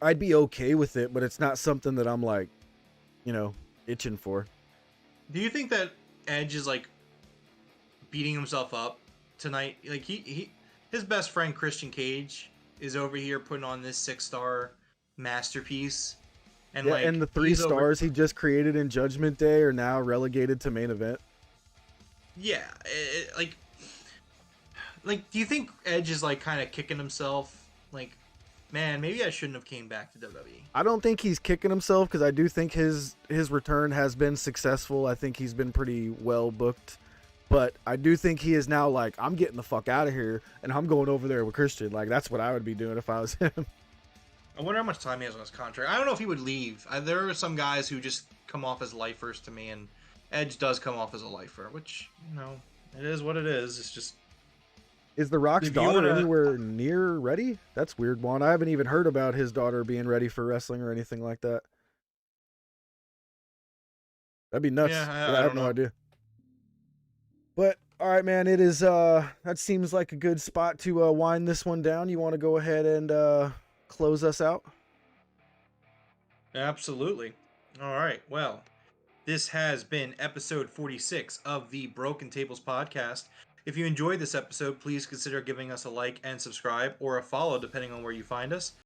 I'd be okay with it, but it's not something that I'm like, itching for. Do you think that Edge is like beating himself up tonight? Like his best friend Christian Cage is over here putting on this 6-star masterpiece, and and the 3 stars he just created in Judgment Day are now relegated to main event. Yeah, like, do you think Edge is like kind of kicking himself? Like, man, maybe I shouldn't have came back to WWE. I don't think he's kicking himself, because I do think his return has been successful. I think he's been pretty well booked. But I do think he is now like, I'm getting the fuck out of here, and I'm going over there with Christian. Like, that's what I would be doing if I was him. I wonder how much time he has on his contract. I don't know if he would leave. There are some guys who just come off as lifers to me, and Edge does come off as a lifer, which, it is what it is. It's just... Is The Rock's daughter anywhere near ready? That's weird, Juan. I haven't even heard about his daughter being ready for wrestling or anything like that. That'd be nuts. Yeah, I have no idea. But, all right, man, it is, that seems like a good spot to wind this one down. You want to go ahead and close us out? Absolutely. All right, well, this has been episode 46 of the Broken Tables podcast. If you enjoyed this episode, please consider giving us a like and subscribe, or a follow depending on where you find us.